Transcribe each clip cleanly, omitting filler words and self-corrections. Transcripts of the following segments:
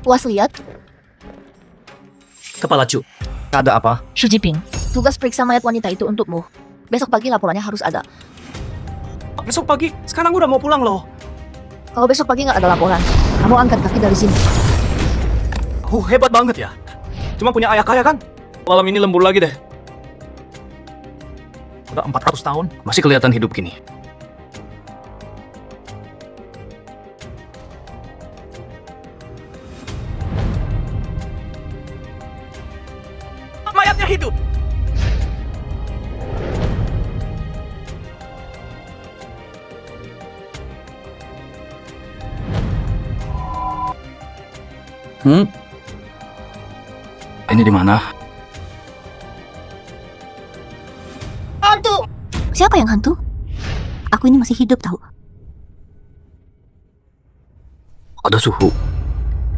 Puas lihat? Kepala Cu, ada apa? Xu Jiping, tugas periksa mayat wanita itu untukmu. Besok pagi laporannya harus ada. Besok pagi? Sekarang udah mau pulang loh. Kalau besok pagi nggak ada laporan, kamu angkat kaki dari sini. Hebat banget ya. Cuma punya ayah kaya kan? Malam ini lembur lagi deh. Udah 400 tahun, masih kelihatan hidup gini. Mayatnya hidup! Ini di mana? Hantu! Siapa yang hantu? Aku ini masih hidup tahu. Ada suhu.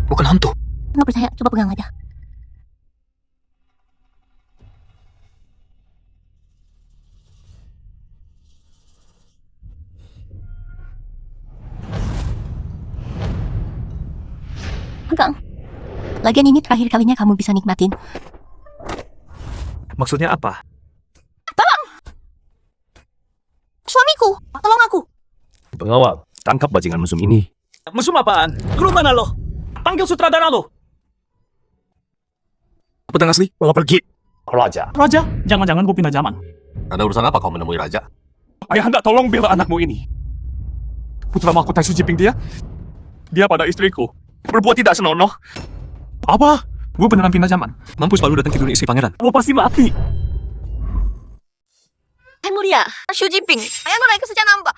Bukan hantu. Nggak percaya, coba pegang aja. Pegang. Lagian ini terakhir kalinya kamu bisa nikmatin. Maksudnya apa? Suamiku, tolong aku. Pengawal, tangkap bajingan mesum ini. Mesum apaan? Kru mana lo? Panggil sutradara lo. Pedang asli? Malah pergi. Raja. Raja? Jangan-jangan gue pindah zaman. Ada urusan apa kau menemui raja? Ayahanda, tolong bela anakmu ini. Putra mahkota Xu Jiping dia pada istriku. Berbuat tidak senonoh. Apa? Gue beneran pindah zaman. Mampus baru datang ke dunia istri pangeran. Gue pasti mati. Yang mulia, Xu Jiping, ayah naik ke sejana hamba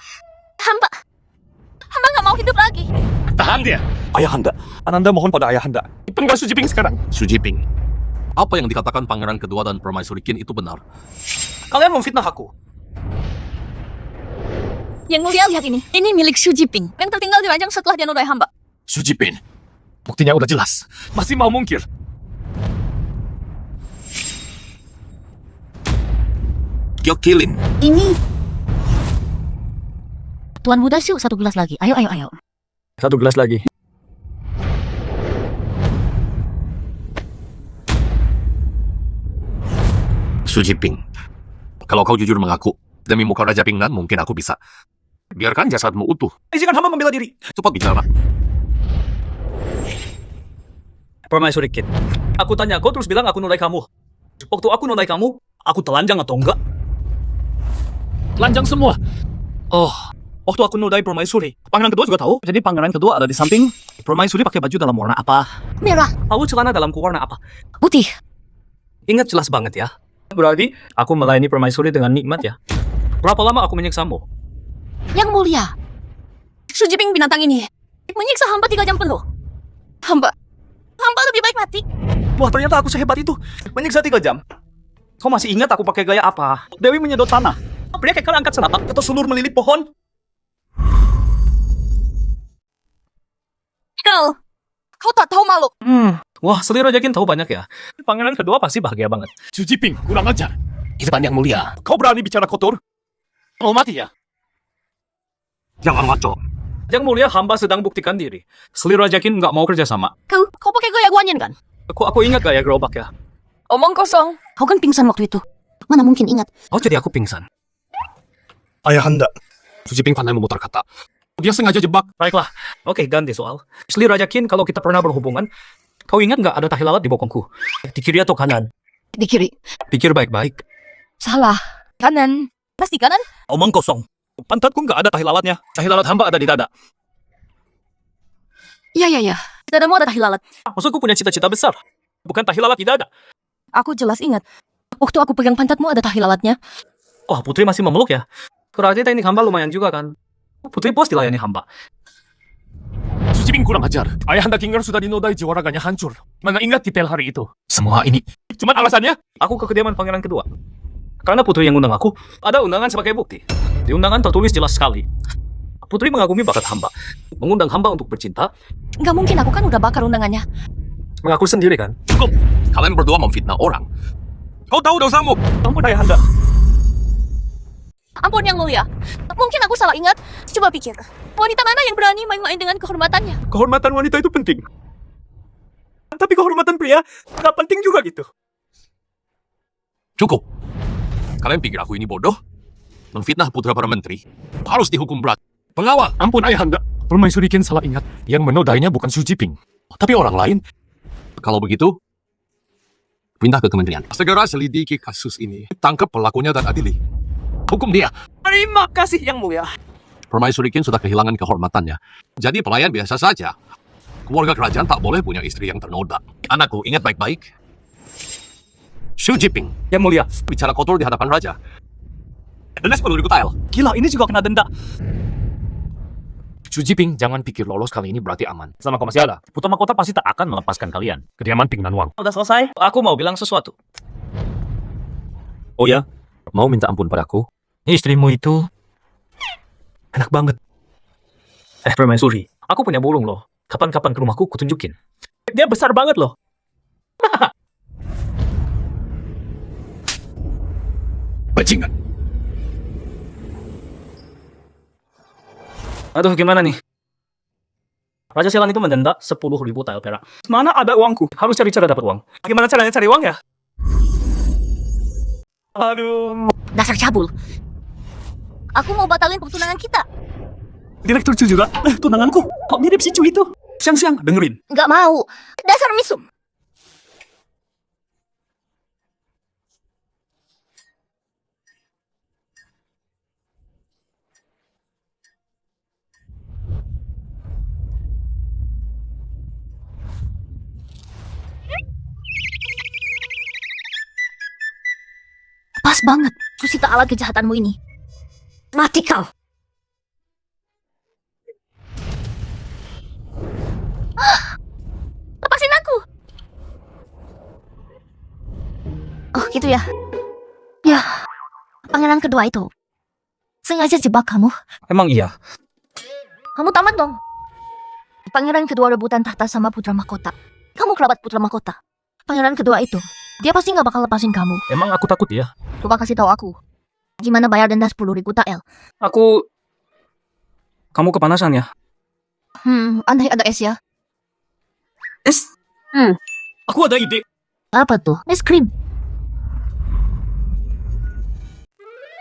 nggak mau hidup lagi. Tahan dia. Ayahanda, Ananda mohon pada ayahanda. Penggal Xu Jiping sekarang. Xu Jiping. Apa yang dikatakan pangeran kedua dan permaisuri Qin itu benar? Kalian memfitnah aku. Yang mulia, lihat ini. Ini milik Xu Jiping yang tertinggal di ranjang setelah dia nodai hamba. Xu Jiping. Buktinya udah jelas. Masih mau mungkir. Kyokilin. Ini. Tuan muda Xu, satu gelas lagi. Ayo. Satu gelas lagi. Xu Jiping. Kalau kau jujur mengaku, demi muka Raja Pingnan mungkin aku bisa. Biarkan jasadmu utuh. Izinkan hamba membela diri. Cepat bicara. Permaisuri Qin. Aku tanya kau terus bilang aku nodai kamu. Waktu aku nodai kamu, aku telanjang atau enggak? Telanjang semua. Oh, waktu aku nodai permaisuri, pangeran kedua juga tahu. Jadi pangeran kedua ada di samping. Permaisuri pakai baju dalam warna apa? Merah, Tahu celana dalamku warna apa? putih. Ingat jelas banget ya. Berarti aku melayani permaisuri dengan nikmat ya. Berapa lama aku menyiksamu? Yang mulia, Xu Jiping binatang ini menyiksa hamba 3 jam penuh. Hamba lebih baik mati. Wah, ternyata aku sehebat itu. Menyiksa 3 jam. Kau masih ingat aku pakai gaya apa? Dewi menyedot tanah. Pria kekal angkat senapan atau sulur melilit pohon. Kau tak tahu malu. Wah, Selira Jakin tahu banyak ya. Pangeran kedua pasti bahagia banget. Xu Jiping, kurang ajar. Di depan yang mulia. Kau berani bicara kotor? Mau mati ya? Jangan ngaco. Yang mulia, hamba sedang buktikan diri. Selira Jakin nggak mau kerja sama. Kau pakai gaya guanyin kan? Aku ingat gaya gerobak ya. Omong kosong. Kau kan pingsan waktu itu. Mana mungkin ingat? Oh, jadi aku pingsan. Ayahanda. Xu Jiping pandai memutar kata. Dia sengaja jebak. Baiklah. Oke, ganti soal. Selira Jakin, kalau kita pernah berhubungan, kau ingat nggak ada tahi lalat di bokongku? Di kiri atau kanan? Di kiri. Pikir baik-baik. Salah. Kanan. Pasti kanan? Omong kosong. Pantatku nggak ada tahi lalatnya. Tahi lalat hamba ada di dada. Iya. Dadamu ada tahi lalat. Maksudku punya cita-cita besar. Bukan tahi lalat di dada. Aku jelas ingat. Waktu aku pegang pantatmu ada tahi lalatnya. Wah, Putri masih memeluk ya? Berarti teknik hamba lumayan juga kan? Putri puas dilayani hamba. Xu Jiping kurang ajar. Ayahanda Kinger sudah dinodai, jiwa raganya hancur. Mana ingat detail hari itu? Semua ini. Cuman alasannya? Aku ke kediaman pangeran kedua. Karena Putri yang undang aku, ada undangan sebagai bukti. Di undangan tertulis jelas sekali. Putri mengagumi bakat hamba. Mengundang hamba untuk bercinta. Nggak mungkin, aku kan udah bakar undangannya. Mengaku sendiri kan? Cukup. Kalian berdua memfitnah orang. Kau tahu dosamu. Ampun ayahanda. Ampun yang mulia. Mungkin aku salah ingat. Coba pikir. Wanita mana yang berani main-main dengan kehormatannya? Kehormatan wanita itu penting. Tapi kehormatan pria nggak penting juga gitu. Cukup. Kalian pikir aku ini bodoh? Memfitnah putra para menteri harus dihukum berat. Pengawal, Ampun ayahanda, Permaisuri Ken salah ingat. Yang menodainya bukan Xu Jiping, tapi orang lain. kalau begitu, pindah ke kementerian. Segera selidiki kasus ini. Tangkap pelakunya dan adili. Hukum dia. Terima kasih Yang Mulia. Permaisuri Ken sudah kehilangan kehormatannya. Jadi pelayan biasa saja. Keluarga kerajaan tak boleh punya istri yang ternoda. Anakku, ingat baik-baik. Xu Jiping Yang Mulia. bicara kotor di hadapan raja. Denda 10.000 tael. Gila, ini juga kena denda. Xu Jiping, jangan pikir lolos kali ini berarti aman. Sama kau masih ada. Putra Mahkota pasti tak akan melepaskan kalian. Kediaman Ping Nan Wang. Udah selesai? Aku mau bilang sesuatu. Oh ya, mau minta ampun padaku? Istrimu itu enak banget. Permaisuri, aku punya burung loh. Kapan-kapan ke rumahku kutunjukin. Dia besar banget loh. Bajingan. Aduh, gimana nih? Raja Selan itu mendenda 10.000 tael perak. Mana ada uangku? Harus cari cara dapat uang. Gimana caranya cari uang ya? Aduh. Dasar cabul. Aku mau batalin pertunangan kita. Direktur Cu juga. Tunanganku. Kok mirip si Cu itu? Siang-siang, dengerin. Nggak mau. Dasar misum. Pas banget. Kusita alat kejahatanmu ini. Mati kau. Lepasin aku. Oh gitu ya. Ya, pangeran kedua itu sengaja jebak kamu. Emang iya. Kamu tamat dong. Pangeran kedua rebutan tahta sama putra mahkota. Kamu kerabat putra mahkota. Pangeran kedua itu, dia pasti nggak bakal lepasin kamu. Emang aku takut ya? Coba kasih tahu aku. Gimana bayar denda 10.000 tael? Kamu kepanasan ya? Andai ada es ya. Es? Aku ada ide. Apa tuh? Es krim.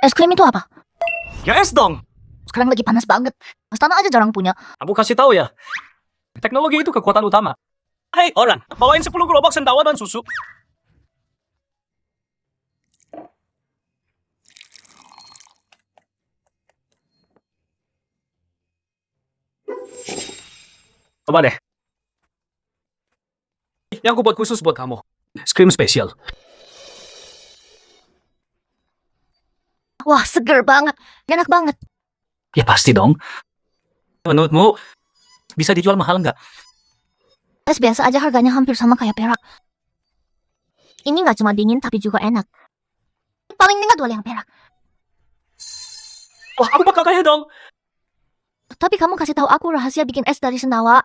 Es krim itu apa? Ya es dong. Sekarang lagi panas banget. Astana aja jarang punya. Aku kasih tahu ya. Teknologi itu kekuatan utama. Hei orang, bawain 10 gerobak sendawa dan susu. Coba deh. Yang aku buat khusus buat kamu. Es krim spesial. Wah, seger banget. Enak banget. Ya pasti dong. Menurutmu bisa dijual mahal nggak? Es biasa aja harganya hampir sama kayak perak. Ini nggak cuma dingin tapi juga enak. Paling nggak jual yang perak. Wah, aku bakal kaya dong. Tapi kamu kasih tahu aku rahasia bikin es dari sendawa.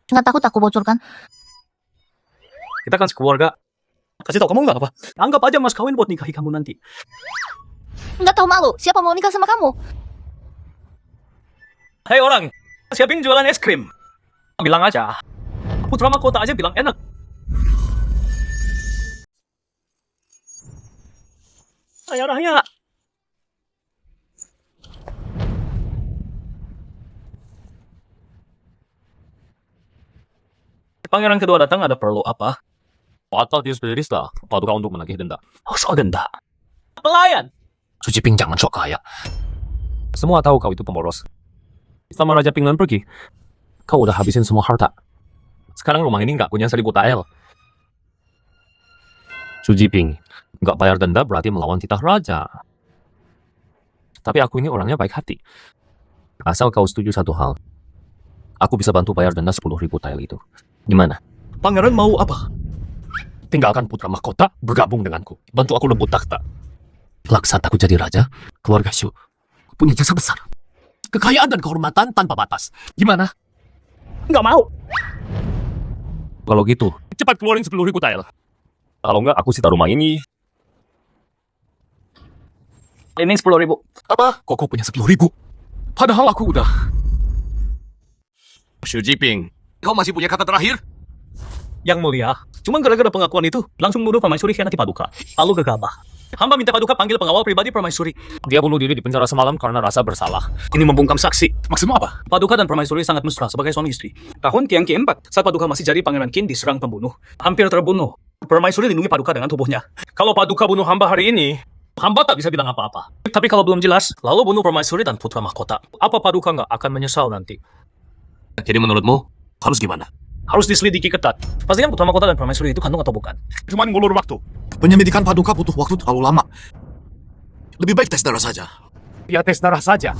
Nggak takut aku bocorkan? Kita kan sekeluarga. Kasih tahu kamu nggak apa? Anggap aja mas kawin buat nikahi kamu nanti. Nggak tahu malu. Siapa mau nikah sama kamu? Hei orang, siapin jualan es krim. Bilang aja. Putra Mahkota aja bilang enak. Raya raya. Pangeran kedua datang ada perlu apa? Atau dia sudah lah, paduka untuk menagih denda. Oh, soal denda. Pelayan. Xu Jiping jangan sok kaya. Semua tahu kau itu pemboros. Sama Raja Pinglan pergi, kau udah habisin semua harta. Sekarang rumah ini nggak punya 1.000 tael. Xu Jiping, nggak bayar denda berarti melawan titah raja. Tapi aku ini orangnya baik hati. Asal kau setuju satu hal. Aku bisa bantu bayar denda 10.000 tael itu. Gimana? Pangeran mau apa? Tinggalkan putra mahkota, bergabung denganku. Bantu aku rebut takhta. Kelak saat aku jadi raja, keluarga Xu punya jasa besar. Kekayaan dan kehormatan tanpa batas. Gimana? Nggak mau. Kalau gitu, cepat keluarin 10.000 tael. Kalau nggak, aku sita rumah ini. Ini 10.000. Apa? Kok kau punya 10.000? Padahal aku udah. Xu Jiping, kau masih punya kata terakhir? Yang mulia, cuma gara-gara pengakuan itu, langsung nuduh permaisuri khianati Paduka. Lalu gegabah. Hamba minta Paduka panggil pengawal pribadi permaisuri. Dia bunuh diri di penjara semalam karena rasa bersalah. Ini membungkam saksi. Maksudmu apa? Paduka dan permaisuri sangat mesra sebagai suami istri. Tahun Kiang keempat, saat Paduka masih jadi Pangeran Qin diserang pembunuh. Hampir terbunuh. Permaisuri lindungi Paduka dengan tubuhnya. Kalau Paduka bunuh hamba hari ini, hamba tak bisa bilang apa-apa. Tapi kalau belum jelas, lalu bunuh permaisuri dan putra mahkota. Apa Paduka nggak akan menyesal nanti? Jadi menurutmu, harus gimana? Harus diselidiki ketat. Pastikan putra mahkota dan permaisuri itu kandung atau bukan. Cuman ngulur waktu. Penyelidikan Paduka butuh waktu terlalu lama. Lebih baik tes darah saja. Ya tes darah saja.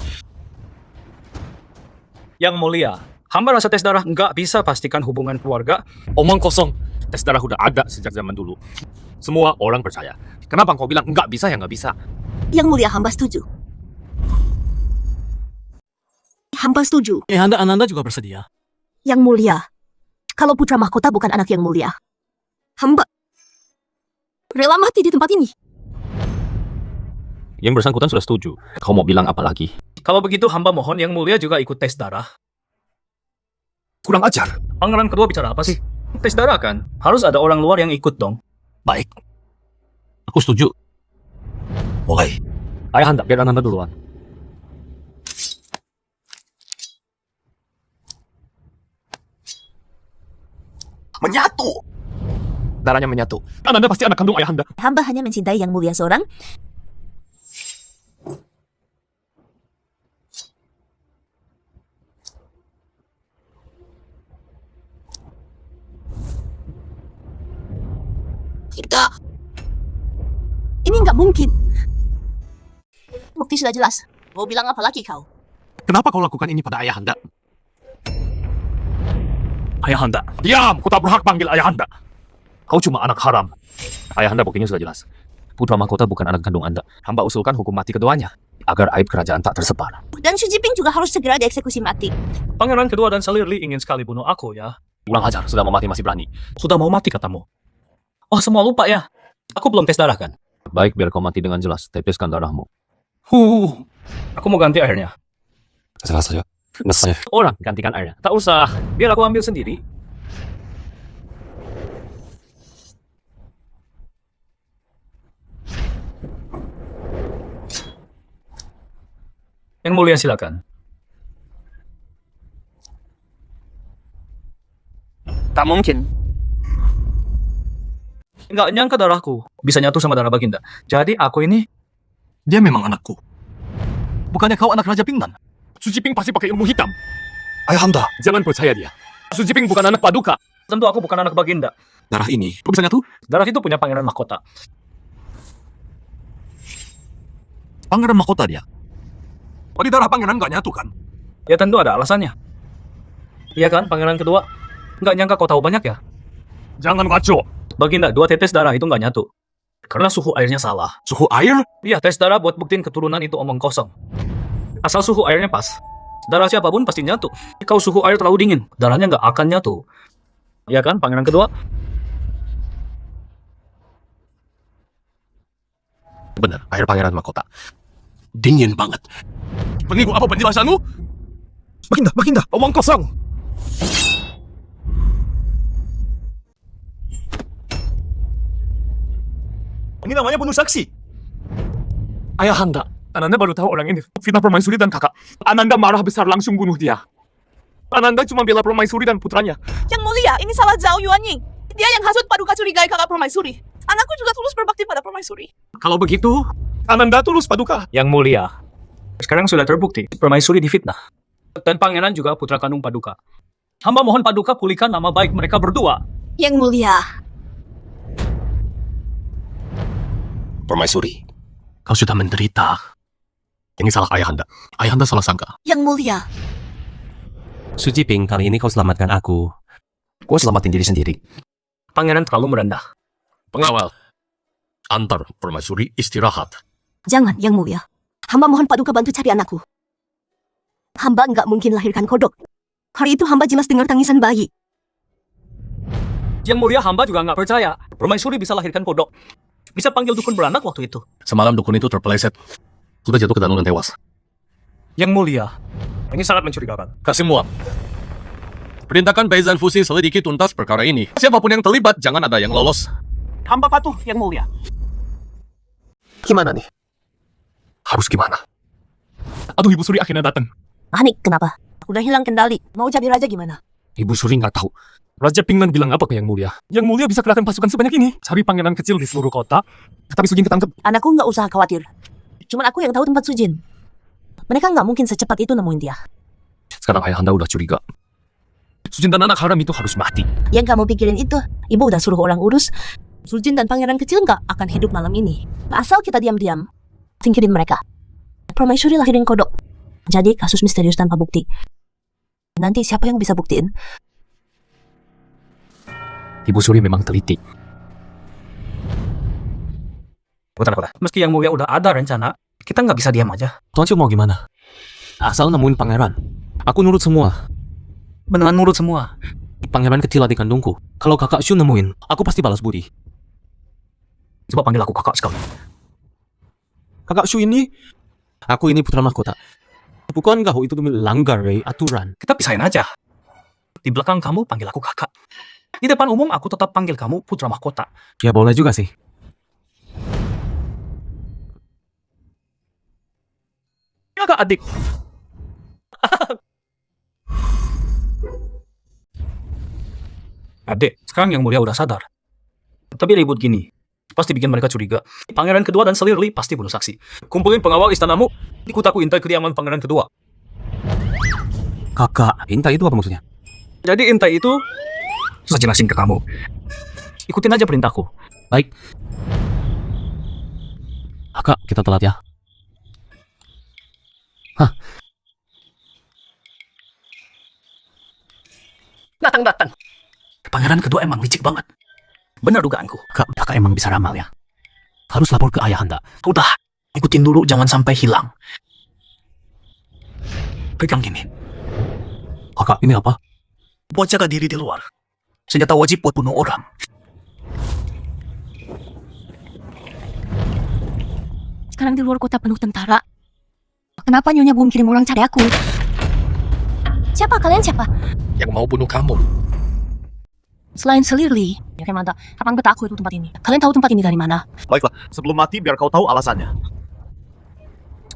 Yang mulia, hamba rasa tes darah nggak bisa pastikan hubungan keluarga. Omong kosong. Tes darah udah ada sejak zaman dulu. Semua orang percaya. Kenapa kau bilang nggak bisa ya nggak bisa? Yang mulia, hamba setuju. Hamba setuju. Ananda juga bersedia. Yang mulia, kalau putra mahkota bukan anak yang mulia, hamba rela mati di tempat ini. Yang bersangkutan sudah setuju. Kau mau bilang apa lagi? Kalau begitu hamba mohon yang mulia juga ikut tes darah. Kurang ajar. Pangeran kedua bicara apa sih? Tes darah kan? Harus ada orang luar yang ikut dong. Baik. Aku setuju. Mulai. Ayahanda, biar Ananda duluan. Menyatu. Darahnya menyatu. Ananda pasti anak kandung Ayahanda. Hamba hanya mencintai yang mulia seorang. Tidak. Ini nggak mungkin. Bukti sudah jelas. Mau bilang apa lagi kau? Kenapa kau lakukan ini pada Ayahanda? Ayahanda. Diam! Kau tak berhak panggil Ayahanda. Kau cuma anak haram. Ayahanda buktinya sudah jelas. Putra mahkota bukan anak kandung Anda. Hamba usulkan hukum mati keduanya. Agar aib kerajaan tak tersebar. Dan Xu Jiping juga harus segera dieksekusi mati. Pangeran kedua dan Salirli ingin sekali bunuh aku ya. Kurang ajar, sudah mau mati masih berani. Sudah mau mati katamu. Oh semua lupa ya. Aku belum tes darah kan? Baik, biar kau mati dengan jelas. Teteskan darahmu. Aku mau ganti airnya. Serah saja. Nesanya. Orang gantikan airnya. Tak usah. Biar aku ambil sendiri. Yang mulia silakan. Tak mungkin. Nggak nyangka darahku bisa nyatu sama darah Baginda. Jadi aku ini... Dia memang anakku. Bukannya kau anak Raja Pingnan? Xu Jiping pasti pakai ilmu hitam. Ayahanda. Jangan percaya dia. Xu Jiping bukan anak Paduka. Tentu aku bukan anak Baginda. Darah ini, kok bisa nyatu? Darah itu punya pangeran mahkota. Pangeran mahkota dia. Tadi darah pangeran gak nyatu kan? Ya tentu ada alasannya. Iya kan, pangeran kedua? Nggak nyangka kau tahu banyak ya? Jangan ngaco. Baginda, 2 tetes darah itu nggak nyatu. Karena suhu airnya salah. Suhu air? Iya, tes darah buat buktiin keturunan itu omong kosong. Asal suhu airnya pas. Darah siapapun pasti nyatu. Kalau suhu air terlalu dingin, darahnya nggak akan nyatu. Iya kan, pangeran kedua? Benar, air pangeran mahkota. Dingin banget. Penipu apa penjelasanmu? Baginda, Omong kosong. Ini namanya bunuh saksi. Ayahanda, Ananda baru tahu orang ini fitnah permaisuri dan kakak. Ananda marah besar langsung bunuh dia. Ananda cuma bela permaisuri dan putranya. Yang mulia, ini salah Zhao Yuanying. Dia yang hasut Paduka curigai kakak permaisuri. Anakku juga tulus berbakti pada permaisuri. Kalau begitu, Ananda tulus Paduka. yang mulia. Sekarang sudah terbukti, permaisuri difitnah. Dan pangeran juga putra kandung Paduka. Hamba mohon Paduka pulihkan nama baik mereka berdua. Yang mulia, Permaisuri, kau sudah menderita. Ini salah Ayahanda. Ayahanda salah sangka. yang mulia. Xu Jiping, kali ini kau selamatkan aku. Gua selamatin diri sendiri. Pangeran terlalu merendah. Pengawal, antar permaisuri istirahat. Jangan, yang mulia. Hamba mohon Paduka bantu cari anakku. Hamba nggak mungkin lahirkan kodok. Hari itu hamba jelas dengar tangisan bayi. Yang mulia hamba juga nggak percaya. Permaisuri bisa lahirkan kodok. Bisa panggil dukun beranak waktu itu. Semalam dukun itu terpeleset. Sudah jatuh ke danau dan tewas. Yang mulia, ini sangat mencurigakan. Kasih muap. Perintahkan Baizan Fusi selidiki tuntas perkara ini. Siapapun yang terlibat, jangan ada yang lolos. Hamba patuh, Yang Mulia. Gimana nih? Harus gimana? Aduh, Ibu Suri akhirnya datang. Panik, kenapa? Udah hilang kendali. Mau jadi raja gimana? Ibu Suri nggak tahu. Raja Pingman bilang apa ke Yang Mulia? Yang Mulia bisa kerahkan pasukan sebanyak ini. Cari pangeran kecil di seluruh kota. Tapi Sujin ketangkep. Anakku nggak usah khawatir. Cuman aku yang tahu tempat Sujin. Mereka nggak mungkin secepat itu nemuin dia. Sekarang ayahanda udah curiga. Sujin dan anak haram itu harus mati. Yang kamu pikirin itu, ibu udah suruh orang urus. Sujin dan pangeran kecil nggak akan hidup malam ini. Asal kita diam-diam, singkirin mereka. Permaisuri lahirin kodok. Jadi kasus misterius tanpa bukti. Nanti siapa yang bisa buktiin? Ibu Suri memang teliti. Kota. Meski Yang Mulia udah ada rencana, kita nggak bisa diam aja. Tuan Shu mau gimana? Asal nemuin pangeran. Aku nurut semua. Beneran nurut semua. Pangeran kecil adik kandungku. Kalau kakak Shu nemuin, aku pasti balas budi. Coba panggil aku kakak sekali. Kakak Shu ini, aku ini putra mahkota. Bukankah itu melanggar aturan? Kita pisahin aja. Di belakang kamu panggil aku kakak. Di depan umum aku tetap panggil kamu putra mahkota. Ya boleh juga sih. Kakak adik. Adik, sekarang Yang Mulia udah sadar. Tapi ribut gini, pasti bikin mereka curiga. Pangeran kedua dan Selirli pasti bunuh saksi. Kumpulin pengawal istanamu, ikut aku intai kediaman pangeran kedua. Kakak, intai itu apa maksudnya? Jadi intai itu, susah jelasin ke kamu. Ikutin aja perintahku. Baik. Kakak, kita telat ya. Datang. Pangeran kedua emang licik banget. Benar dugaanku. Kakak emang bisa ramal ya. Harus lapor ke ayahanda. Udah, ikutin dulu jangan sampai hilang. Pegang gini. Kakak, ini apa? Buat jaga diri di luar. Senjata wajib buat bunuh orang. Sekarang di luar kota penuh tentara. Kenapa Nyonya belum kirim orang cari aku? Siapa kalian siapa? Yang mau bunuh kamu. Selain Selirli. Ya kayak mantap. Kapan beta aku itu tempat ini? Kalian tahu tempat ini dari mana? Baiklah, sebelum mati biar kau tahu alasannya.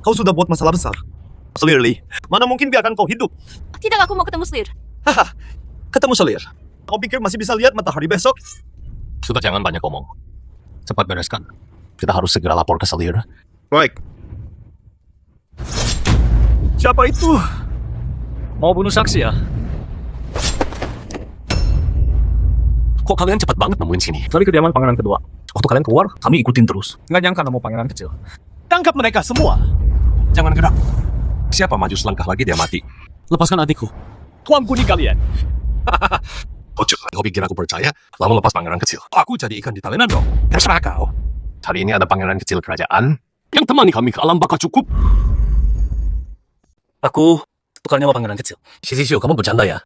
Kau sudah buat masalah besar. Selirli, mana mungkin biarkan kau hidup? Tidak, aku mau ketemu Selir. Haha, ketemu Selir. Kau pikir masih bisa lihat matahari besok? Sudah jangan banyak ngomong. Cepat bereskan. Kita harus segera lapor ke Selir. Baik. Siapa itu? Mau bunuh saksi ya? Kok kalian cepat banget nemuin sini? Dari kediaman pangeran kedua. Waktu kalian keluar, kami ikutin terus. Nggak nyangka nemu pangeran kecil. Tangkap mereka semua. Jangan gerak. Siapa maju selangkah lagi dia mati. Lepaskan adikku. Kuampuni kalian. Pocok, kau pikir aku percaya? Lalu lepas pangeran kecil. Aku jadi ikan di talenan dong. Terserah kau. Hari ini ada pangeran kecil kerajaan yang temani kami ke alam baka cukup. Aku tukar nyawa pangeran kecil. Sisi kamu bercanda ya?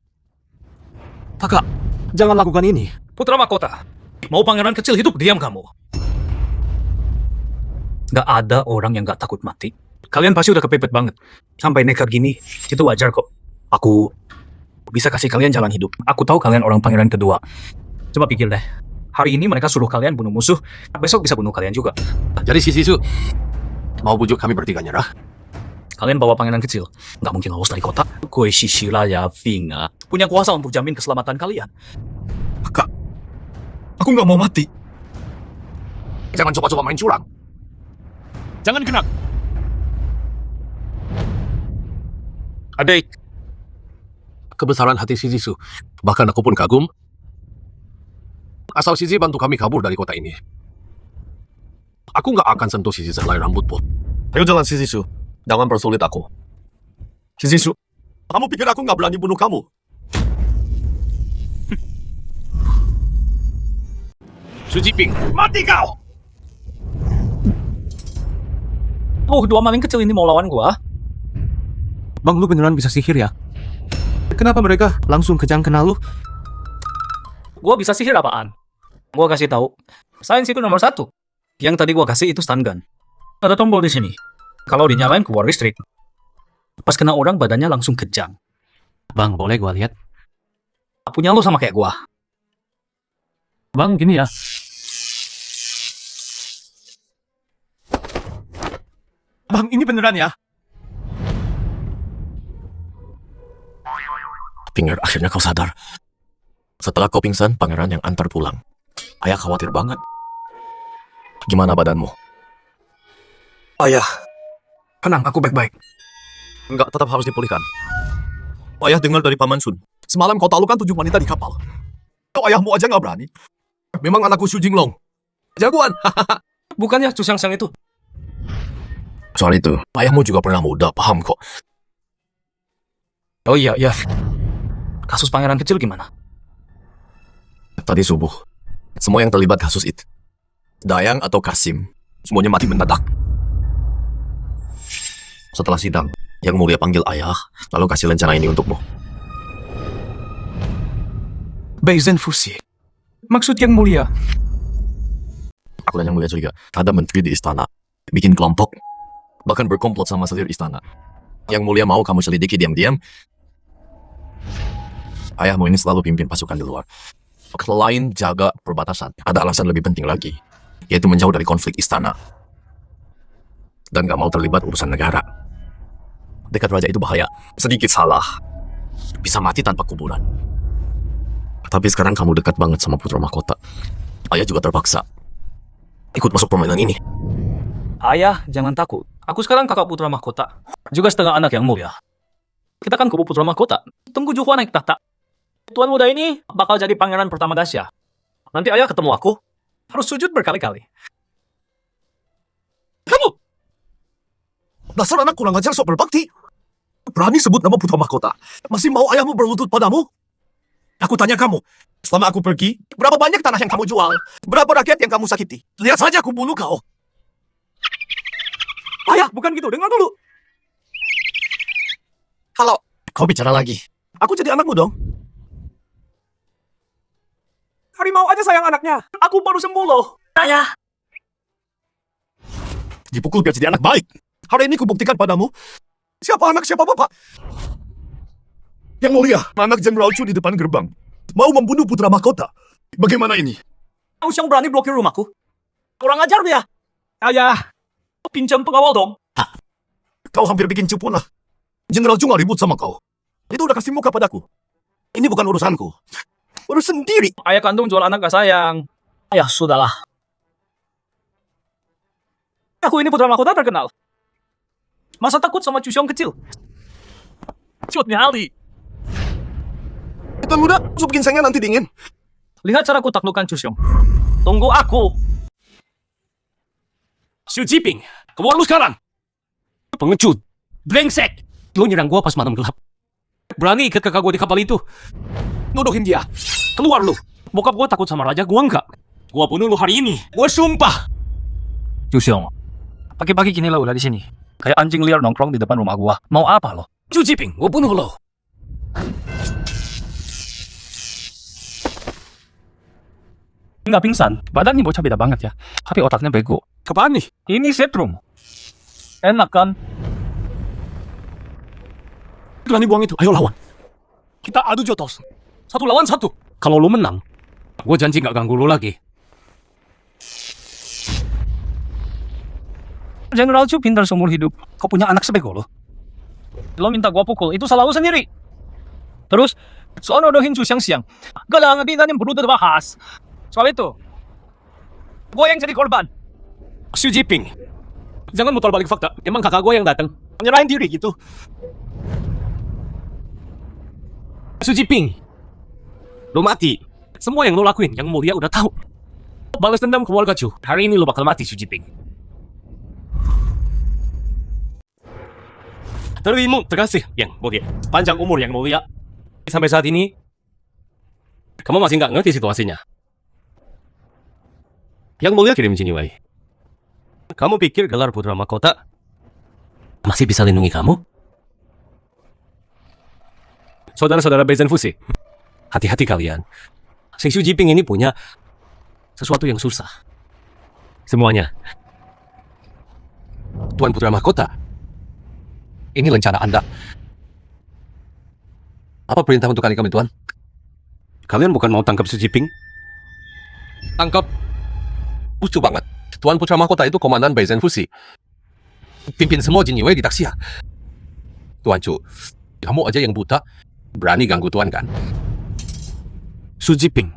Kakak, jangan lakukan ini. Putra mahkota. Mau pangeran kecil hidup, diam kamu. Gak ada orang yang gak takut mati. Kalian pasti udah kepepet banget. Sampai nekat gini, itu wajar kok. Aku bisa kasih kalian jalan hidup. Aku tahu kalian orang pangeran kedua. Coba pikir deh. Hari ini mereka suruh kalian bunuh musuh. Besok bisa bunuh kalian juga. Jadi Sisi mau bujuk kami bertiga nyerah? Kalian bawa pangeran kecil. Gak mungkin lolos dari kota. Kue Shishira ya Vinga punya kuasa untuk jamin keselamatan kalian. Kak, aku nggak mau mati. Jangan coba-coba main curang. Jangan gerak. Adik, Kebesaran hati Sisi bahkan aku pun kagum. Asal Sisi bantu kami kabur dari kota ini. Aku nggak akan sentuh Sisi selai rambut pun. Ayo jalan Sisisu. Jangan persulit aku. Sisisu, kamu pikir aku nggak berani bunuh kamu? Su Jiping, mati kau! oh dua maling kecil ini mau lawan gua. Bang, lu beneran bisa sihir ya? Kenapa mereka langsung kejang kenal lu? Gua bisa sihir apaan? Gua kasih tahu. Sains itu nomor 1. Yang tadi gua kasih itu stun gun. Ada tombol di sini. Kalau dinyalain keluar listrik. Pas kena orang badannya langsung kejang. Bang, boleh gua lihat? Punya lo sama kayak gua. Bang, gini ya. Bang, ini beneran ya? Pinger, akhirnya kau sadar. Setelah kau pingsan, pangeran yang antar pulang. Ayah khawatir banget. Gimana badanmu? Ayah, Tenang, aku baik-baik. enggak, tetap harus dipulihkan. Ayah dengar dari Paman Sun. Semalam kau talukan 7 wanita di kapal. Kau ayahmu aja nggak berani. Memang anakku Xu Jinglong. Jagoan. Bukannya Chu Xiang itu. Soal itu, ayahmu juga pernah muda, paham kok. Oh iya, iya. Kasus pangeran kecil gimana? Tadi subuh, semua yang terlibat kasus itu, Dayang atau Kasim, semuanya mati mendadak. Setelah sidang, Yang Mulia panggil ayah, lalu kasih rencana ini untukmu. Baizen Fusi. Maksud yang mulia. Aku dan Yang Mulia curiga, ada menteri di istana, bikin kelompok, bahkan berkomplot sama selir istana. Yang Mulia mau kamu selidiki diam-diam. Ayahmu ini selalu pimpin pasukan di luar. Selain jaga perbatasan, ada alasan lebih penting lagi, yaitu menjauh dari konflik istana. Dan gak mau terlibat urusan negara. Dekat raja itu bahaya. Sedikit salah, bisa mati tanpa kuburan. Tapi sekarang kamu dekat banget sama putra mahkota. Ayah juga terpaksa ikut masuk permainan ini. Ayah, jangan takut. Aku sekarang kakak putra mahkota. Juga setengah anak yang mulia. Kita kan kubu putra mahkota. Tunggu Juhua naik tahta. Tuan muda ini bakal jadi pangeran pertama Dacia. Nanti ayah ketemu aku, harus sujud berkali-kali. Kamu! Dasar anak kurang ajar sok berbakti. Berani sebut nama putra mahkota. Masih mau ayahmu berlutut padamu? Aku tanya kamu, selama aku pergi, berapa banyak tanah yang kamu jual? Berapa rakyat yang kamu sakiti? Lihat saja aku bunuh kau. Ayah, bukan gitu. Dengar dulu. Halo. Kau bicara lagi. Aku jadi anakmu dong. Harimau aja sayang anaknya. Aku baru sembuh loh. Ayah. Dipukul biar jadi anak baik. Hari ini kubuktikan padamu, siapa anak siapa bapak. Yang Mulia, anak Jenderal Chu di depan gerbang, mau membunuh putra mahkota. Bagaimana ini? Kau yang berani blokir rumahku? Kurang ajar dia. Ayah, pinjam pengawal dong. Kau hampir bikin cupu lah. Jenderal Chu nggak ribut sama kau. Itu udah kasih muka padaku. Ini bukan urusanku. Urus sendiri. Ayah kandung jual anak gak sayang. Ayah, sudahlah. Aku ini putra mahkota terkenal. Masa takut sama Chu Xiong kecil? Cutnya Ali. Tuan muda, sup ginsengnya nanti dingin. Lihat caraku taklukkan Chu Xiong. Tunggu aku. Xu Jiping, keluar lu sekarang. Pengecut, brengsek. Lu nyerang gua pas malam gelap. Berani ikat kakak gua di kapal itu. Nuduhin dia. Keluar lu. Bokap gua takut sama raja, gua enggak. Gua bunuh lu hari ini. Gua sumpah. Chu Xiong, pagi-pagi gini lo udah di sini. Kayak anjing liar nongkrong di depan rumah gua. Mau apa lo? Xu Jiping, gua bunuh lo. Nggak pingsan. Badannya bocah beda banget ya. Tapi otaknya bego. Kapan nih? Ini setrum. Enak kan? Berani buang itu. Ayo lawan. Kita adu jotos. 1 lawan 1. Kalau lu menang, gua janji nggak ganggu lu lagi. General Chu pintar seumur hidup. Kau punya anak sebego lo. Lo minta gua pukul, itu salah lo sendiri. Terus, soal nodohin Chu Xiang. Galang, kita yang perlu terbahas. Soal itu, gua yang jadi korban. Xu Jiping, jangan muter balik fakta. Emang kakak gua yang datang. Nyerahin diri gitu. Xu Jiping, lu mati. Semua yang lu lakuin, Yang Mulia udah tahu. Balas dendam keluarga Chu. Hari ini lu bakal mati, Xu Jiping. Terima kasih, Yang Mulia. Panjang umur, Yang Mulia. Sampai saat ini, kamu masih nggak ngerti situasinya. Yang Mulia kirim Jiniwei. Kamu pikir gelar putra mahkota masih bisa lindungi kamu? Saudara-saudara Baizen Fusi, hati-hati kalian. Si Xu Jiping ini punya sesuatu yang susah. Semuanya. Tuan Putra Mahkota, ini rencana Anda. Apa perintah untuk kami, Tuan? Kalian bukan mau tangkap Su Jiping? Tangkap. Lucu banget. Tuan Putra Mahkota itu Komandan Baizen Fusi. Pimpin semua Jin Yue di Daxia. Tuan Chu, kamu aja yang buta. Berani ganggu Tuan kan? Su Jiping.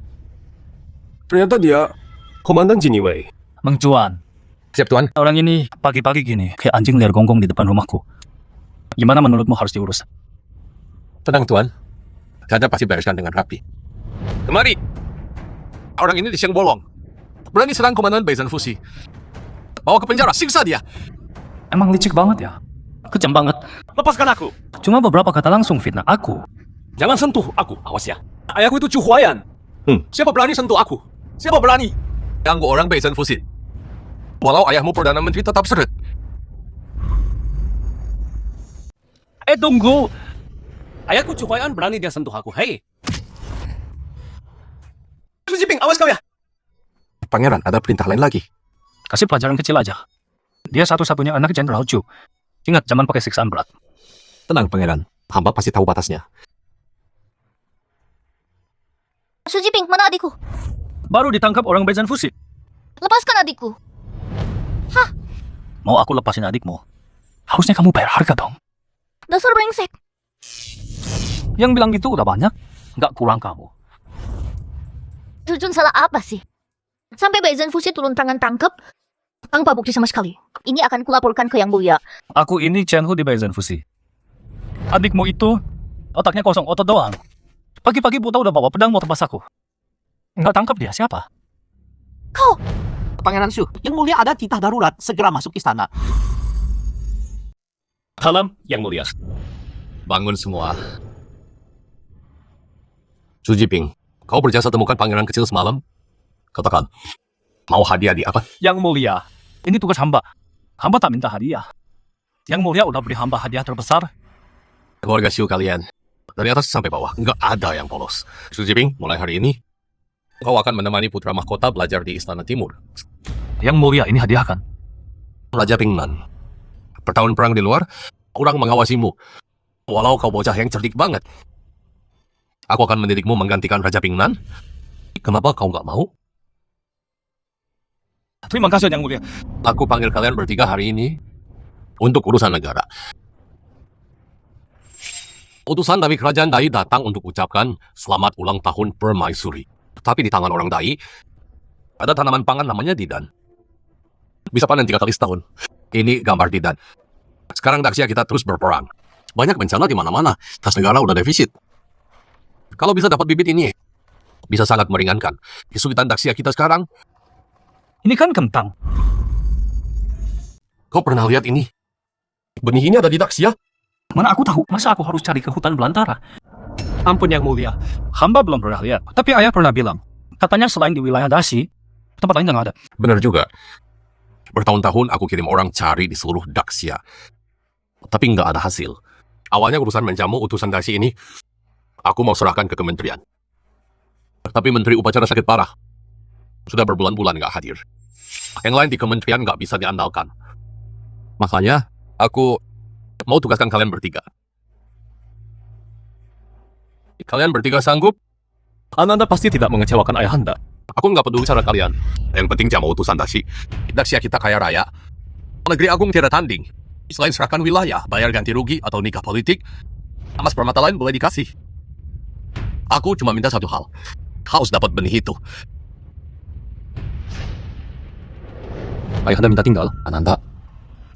Ternyata dia Komandan Jin Wei. Mang Cuan, Siap Tuan. orang ini pagi-pagi gini kayak anjing liar gonggong di depan rumahku. Gimana menurutmu harus diurus? Tenang Tuan. Saya pasti bereskan dengan rapi. Kemari. Orang ini di siang bolong. Berani serang Komandan Baizen Fusi. Bawa ke penjara, siksa dia. Emang licik banget ya? Kejam banget. Lepaskan aku. Cuma beberapa kata langsung fitnah aku. Jangan sentuh aku, awas ya. Ayahku itu Chu Huayan. Siapa berani sentuh aku? Siapa berani? Ganggu orang Baizen Fusi. Walau ayahmu Perdana Menteri tetap seret. Tunggu. Ayahku Chu Huayan berani dia sentuh aku. Hei. Su Jiping, awas kau ya. Pangeran, ada perintah lain lagi. Kasih pelajaran kecil aja. Dia satu-satunya anak Jenderal Chu. Ingat, jangan pakai siksaan berat. Tenang Pangeran, hamba pasti tahu batasnya. Su Jiping, mana adikku? Baru ditangkap orang Baizen Fusi. Lepaskan adikku. Mau aku lepasin adikmu? Harusnya kamu bayar harga dong. Dasar brengsek. Yang bilang gitu udah banyak. Nggak kurang kamu. Jujun salah apa sih? Sampai Baizen Fusi turun tangan tangkap, tanpa bukti sama sekali. Ini akan kulaporkan ke Yang Mulia. Aku ini Chen Hu di Baizen Fusi. Adikmu itu otaknya kosong otot doang. Pagi-pagi buta udah bawa pedang mau tebas aku. Nggak tangkap dia siapa? Kau, Pangeran Shu, Yang Mulia ada titah darurat, segera masuk istana. Salam, Yang Mulia. Bangun semua. Su Jiping, kau berjasa temukan pangeran kecil semalam? Katakan, mau hadiah di apa? Yang Mulia, ini tugas hamba. Hamba tak minta hadiah. Yang Mulia udah beri hamba hadiah terbesar. Keluarga Shu kalian, dari atas sampai bawah, nggak ada yang polos. Su Jiping, mulai hari ini, kau akan menemani putra mahkota belajar di Istana Timur. Yang Mulia, ini hadiah kan? Raja Pingnan. Bertahun perang di luar, orang mengawasimu. Walau kau bocah yang cerdik banget. Aku akan mendidikmu menggantikan Raja Pingnan. Kenapa kau nggak mau? Terima kasih Yang Mulia. Aku panggil kalian bertiga hari ini untuk urusan negara. Utusan dari kerajaan Dai datang untuk ucapkan selamat ulang tahun Permaisuri. Tapi di tangan orang Dai, ada tanaman pangan namanya Didan. Bisa panen 3 kali setahun. Ini gambar Didan. Sekarang Daxia kita terus berperang. Banyak bencana di mana-mana. Kas negara udah defisit. Kalau bisa dapat bibit ini, bisa sangat meringankan kesulitan Daxia kita sekarang. Ini kan kentang. Kau pernah lihat ini? Benih ini ada di Daxia? Mana aku tahu, masa aku harus cari ke hutan belantara? Ampun Yang Mulia, hamba belum pernah lihat. Tapi ayah pernah bilang, katanya selain di wilayah Daxi, tempat lain nggak ada. Benar juga. Bertahun-tahun aku kirim orang cari di seluruh Daxia. Tapi nggak ada hasil. Awalnya urusan menjamu utusan Daxi ini, aku mau serahkan ke kementerian. Tapi menteri upacara sakit parah. Sudah berbulan-bulan nggak hadir. Yang lain di kementerian nggak bisa diandalkan. Makanya, aku mau tugaskan kalian bertiga. Kalian bertiga sanggup? Ananda pasti tidak mengecewakan ayahanda. Aku nggak peduli cara kalian. Yang penting jamu utusan Daxi. Daxia kita kaya raya. Negeri agung tidak tanding. Selain serahkan wilayah, bayar ganti rugi atau nikah politik, emas permata lain boleh dikasih. Aku cuma minta satu hal. Harus dapat benih itu. Ayahanda minta tinggal, Ananda.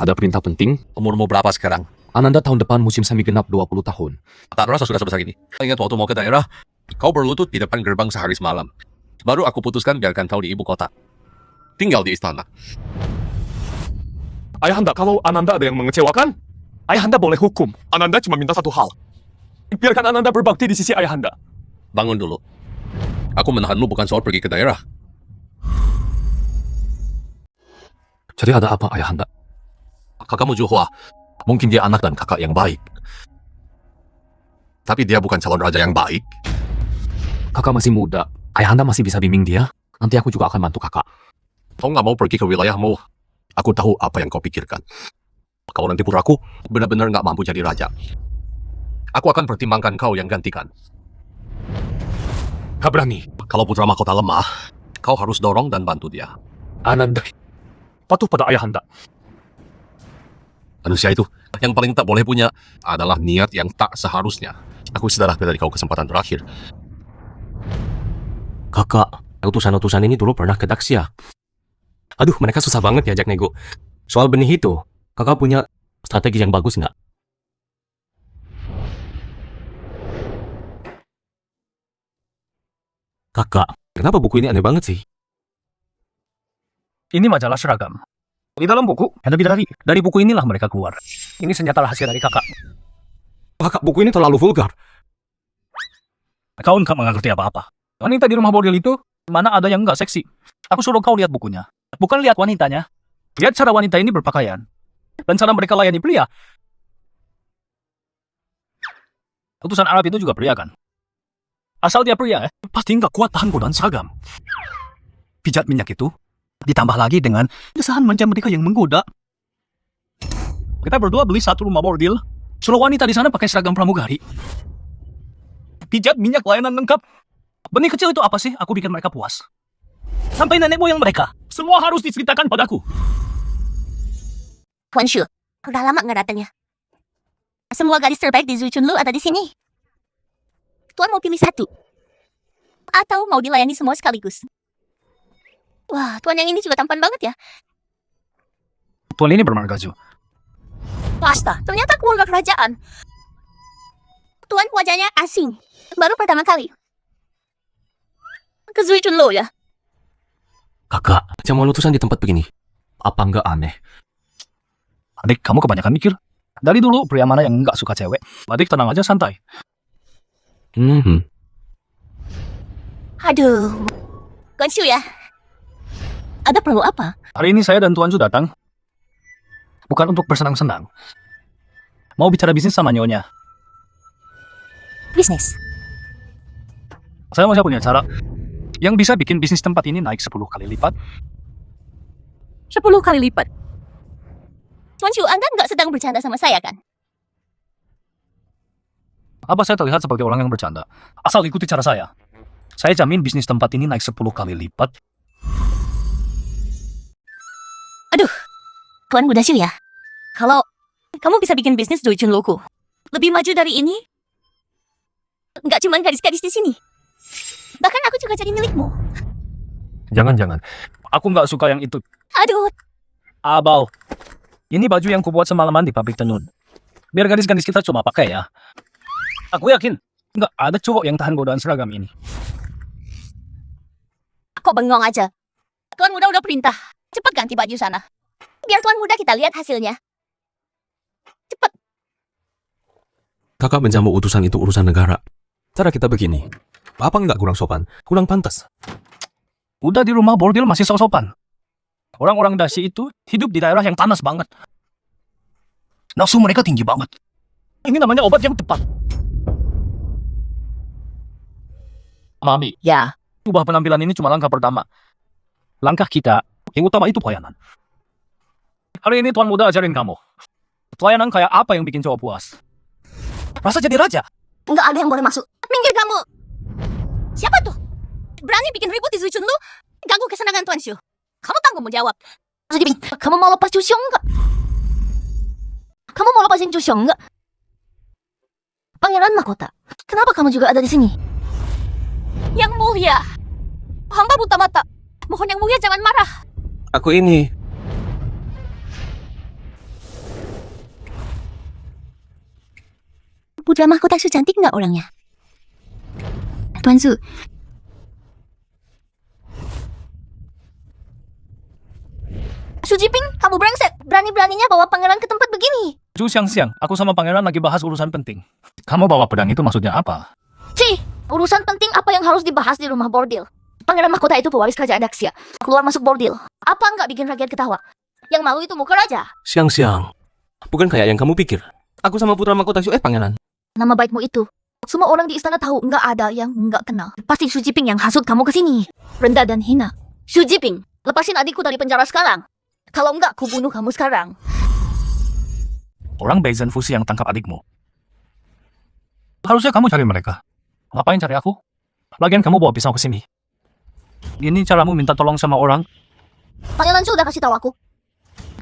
Ada perintah penting. Umurmu berapa sekarang? Ananda tahun depan musim semi genap 20 tahun. Tak rasa sudah sebesar ini. Ingat waktu mau ke daerah, kau berlutut di depan gerbang sehari semalam. Baru aku putuskan biarkan kau di ibu kota. Tinggal di istana. Ayahanda, kalau Ananda ada yang mengecewakan, ayahanda boleh hukum. Ananda cuma minta satu hal. Biarkan Ananda berbakti di sisi ayahanda. Bangun dulu. Aku menahanmu bukan soal pergi ke daerah. Jadi ada apa, ayahanda? Kakakmu Juhua, mungkin dia anak dan kakak yang baik. Tapi dia bukan calon raja yang baik. Kakak masih muda. Ayahanda masih bisa bimbing dia. Nanti aku juga akan bantu kakak. Kau nggak mau pergi ke wilayahmu. Aku tahu apa yang kau pikirkan. Kalau nanti putraku benar-benar nggak mampu jadi raja, aku akan pertimbangkan kau yang gantikan. Kau berani. Kalau putra mahkota lemah, kau harus dorong dan bantu dia. Ananda, patuh pada ayahanda. Manusia itu yang paling tak boleh punya adalah niat yang tak seharusnya. Aku sudah dari kau kesempatan terakhir. Kakak, utusan-utusan ini dulu pernah ke Daxia. Aduh, mereka susah banget diajak nego. Soal benih itu, kakak punya strategi yang bagus nggak? Kakak, kenapa buku ini aneh banget sih? Ini majalah seragam. Di dalam buku ada bidadari. Dari buku inilah mereka keluar. Ini senjata rahasia dari kakak. Kakak, buku ini terlalu vulgar. Kau nggak mengerti apa-apa. Wanita di rumah bordil itu, mana ada yang nggak seksi. Aku suruh kau lihat bukunya. Bukan lihat wanitanya. Lihat cara wanita ini berpakaian. Dan cara mereka layani pria. Utusan Arab itu juga pria kan? Asal dia pria, pasti nggak kuat tahan godaan seragam. Pijat minyak itu, ditambah lagi dengan desahan manja mereka yang menggoda. Kita berdua beli satu rumah bordil. Suruh wanita di sana pakai seragam pramugari. Pijat minyak layanan lengkap. Benih kecil itu apa sih? Aku bikin mereka puas. Sampai nenek moyang mereka. Semua harus diceritakan padaku. Tuan Shu, udah lama nggak datang ya? Semua gadis terbaik di Zui Chunlu ada di sini. Tuan mau pilih satu? Atau mau dilayani semua sekaligus? Wah, Tuan yang ini juga tampan banget ya. Tuan ini bermargajo. Basta, ternyata keluarga kerajaan. Tuan wajahnya asing. Baru pertama kali. Ke Zui Chunlu ya? Kakak, jamuan utusan di tempat begini. Apa nggak aneh? Adik, kamu kebanyakan mikir. Dari dulu, pria mana yang nggak suka cewek? Adik, tenang aja, santai. Aduh. Tuan Shu ya? Ada perlu apa? Hari ini saya dan Tuan Su datang. Bukan untuk bersenang-senang. Mau bicara bisnis sama Nyonya. Bisnis. Saya masih punya cara yang bisa bikin bisnis tempat ini naik 10 kali lipat. 10 kali lipat. Tuan Shu, Anda nggak sedang bercanda sama saya kan? Apa saya terlihat seperti orang yang bercanda? Asal ikuti cara saya. Saya jamin bisnis tempat ini naik 10 kali lipat. Aduh, Tuan Buddha Shu ya? Kalau kamu bisa bikin bisnis Zui Chunluku lebih maju dari ini, nggak cuma gadis-gadis di sini. Bahkan aku juga jadi milikmu. Jangan. Aku nggak suka yang itu. Aduh, Abau. Ini baju yang kubuat semalaman di pabrik tenun. Biar gadis-gadis kita cuma pakai ya. Aku yakin nggak ada cowok yang tahan godaan seragam ini. kok bengong aja. Tuan Muda udah perintah. Cepat ganti baju sana. Biar Tuan Muda kita lihat hasilnya. Cepat. Kakak menjamu utusan itu urusan negara. Cara kita begini. Apa nggak kurang sopan? Kurang pantas. Udah di rumah bordil masih sok-sopan. Orang-orang dasi itu hidup di daerah yang panas banget. Nafsu mereka tinggi banget. Ini namanya obat yang tepat. Mami, Ya. ubah penampilan ini cuma langkah pertama. Langkah kita yang utama itu pelayanan. Hari ini Tuan Muda ajarin kamu. Pelayanan kayak apa yang bikin cowok puas. Rasa jadi raja. Nggak ada yang boleh masuk. Minggir kamu. Siapa tuh? Berani bikin ribut di Zui Chunlu? Ganggu kesenangan Tuan Shu. Kamu tanggung jawab. Jadi, kamu mau lepas Chu Xiong nggak? Kamu mau lepasin Chu Xiong nggak? Pangeran Mahkota, kenapa kamu juga ada di sini? Yang mulia, hamba buta mata. Mohon yang mulia jangan marah. Aku ini. Putra Mahkota Su cantik nggak orangnya? Tuan Su. Su Jiping, kamu brengsek. Berani-beraninya bawa pangeran ke tempat begini. Ju siang-siang, aku sama pangeran lagi bahas urusan penting. Kamu bawa pedang itu maksudnya apa? Cih, urusan penting apa yang harus dibahas di rumah bordil? Pangeran Mahkota itu pewaris kerajaan Daxia. Keluar masuk bordil. Apa nggak bikin rakyat ketawa? Yang malu itu muka raja. Siang-siang. Bukan kayak yang kamu pikir. Aku sama Putra Mahkota Su pangeran. Nama baikmu itu. Semua orang di istana tahu nggak ada yang nggak kenal. Pasti Su Jiping yang hasut kamu ke sini. Rendah dan hina. Su Jiping, lepasin adikku dari penjara sekarang. Kalau enggak, ku bunuh kamu sekarang. Orang Beizen Fusi yang tangkap adikmu. Harusnya kamu cari mereka. Ngapain cari aku? Lagian kamu bawa pisau ke sini. Ini caramu minta tolong sama orang? Pangeran Chu udah kasih tahu aku.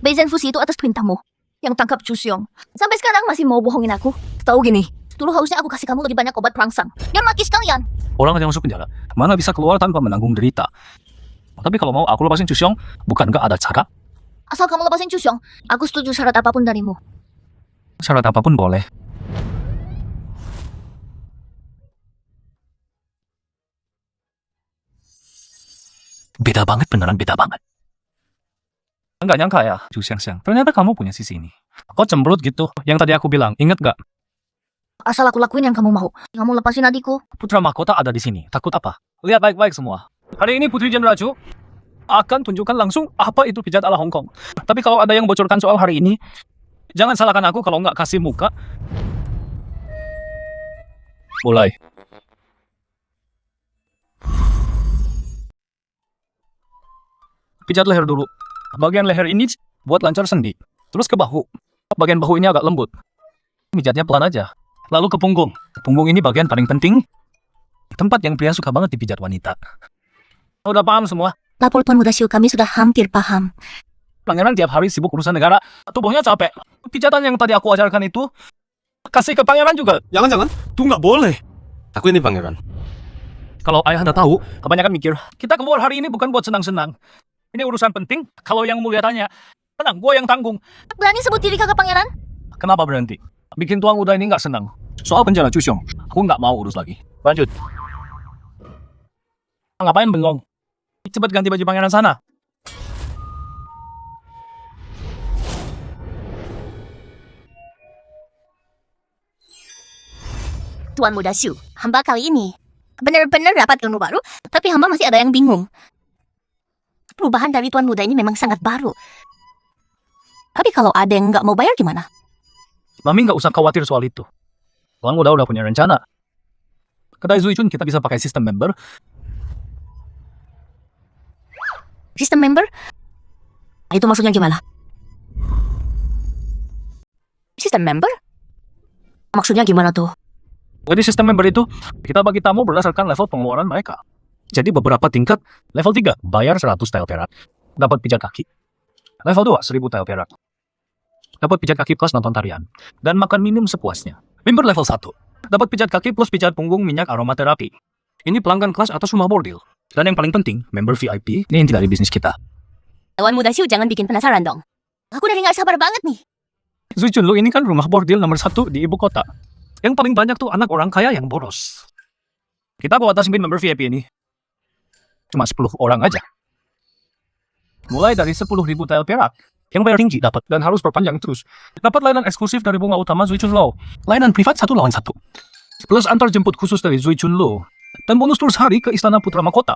Beizen Fusi itu atas perintahmu. Yang tangkap Chu Xiong. Sampai sekarang masih mau bohongin aku. Tahu gini, dulu harusnya aku kasih kamu lebih banyak obat perangsang. Biar mati sekalian. Orang yang masuk penjara, mana bisa keluar tanpa menanggung derita? Tapi kalau mau aku lepasin Chu Xiong, bukankah ada cara? Asal kamu lepasin Chu Xiong, aku setuju syarat apapun darimu. Syarat apapun boleh. Beda banget, beneran beda banget. Enggak nyangka ya, Chu Xiang. Ternyata kamu punya sisi ini. Kok cemberut gitu? Yang tadi aku bilang, inget gak? Asal aku lakuin yang kamu mau. Kamu lepasin adikku. Putra mahkota ada di sini. Takut apa? Lihat baik-baik semua. Hari ini Putri Jenderal Chu akan tunjukkan langsung apa itu pijat ala Hong Kong. Tapi kalau ada yang bocorkan soal hari ini, jangan salahkan aku kalau nggak kasih muka. Mulai. Pijat leher dulu. Bagian leher ini buat lancar sendi. Terus ke bahu. Bagian bahu ini agak lembut. Pijatnya pelan aja. Lalu ke punggung. Punggung ini bagian paling penting. Tempat yang pria suka banget dipijat wanita. Udah paham semua? Lapor Tuan Muda Xiu, kami sudah hampir paham. Pangeran tiap hari sibuk urusan negara. Tubuhnya capek. Pijatan yang tadi aku ajarkan itu kasih ke pangeran juga. Jangan-jangan, itu nggak boleh. Aku ini pangeran. Kalau ayah anda tahu, kebanyakan mikir. Kita keluar hari ini bukan buat senang-senang. Ini urusan penting. Kalau yang mulia tanya, tenang, gua yang tanggung. Berani sebut diri kakak pangeran? Kenapa berhenti? Bikin tuan muda ini nggak senang. Soal penjara Chu Xiong, aku nggak mau urus lagi. Lanjut. Ngapain bengong? Cepat ganti baju pangeran sana. Tuan Muda Xiu, hamba kali ini benar-benar dapat ilmu baru, tapi hamba masih ada yang bingung. Perubahan dari Tuan Muda ini memang sangat baru. Tapi kalau ada yang nggak mau bayar gimana? Mami nggak usah khawatir soal itu. Tuan muda udah punya rencana. Kedai Zui Chun kita bisa pakai sistem member. Sistem member? Itu maksudnya gimana? Sistem member? Maksudnya gimana tuh? Jadi sistem member itu kita bagi tamu berdasarkan level pengeluaran mereka. Jadi beberapa tingkat, level 3 bayar 100 tel perak, dapat pijat kaki. Level 2 1000 tel perak, dapat pijat kaki plus nonton tarian dan makan minum sepuasnya. Member level 1 dapat pijat kaki plus pijat punggung minyak aromaterapi. Ini pelanggan kelas atas rumah bordil. Dan yang paling penting, member VIP ini inti dari bisnis kita. Tuan Muda Xiu, jangan bikin penasaran dong. Aku dari nggak sabar banget nih. Zui Chunlu ini kan rumah bordil nomor 1 di ibu kota. Yang paling banyak tuh anak orang kaya yang boros. Kita batasin member VIP ini cuma 10 orang aja. Mulai dari 10.000 tel perak. Yang bayar tinggi dapat dan harus perpanjang terus. Dapat layanan eksklusif dari bunga utama Zui Chunlu. Layanan privat 1 lawan 1. Plus antar jemput khusus dari Zui Chunlu. Dan bonus tur sehari ke Istana Putra Mahkota.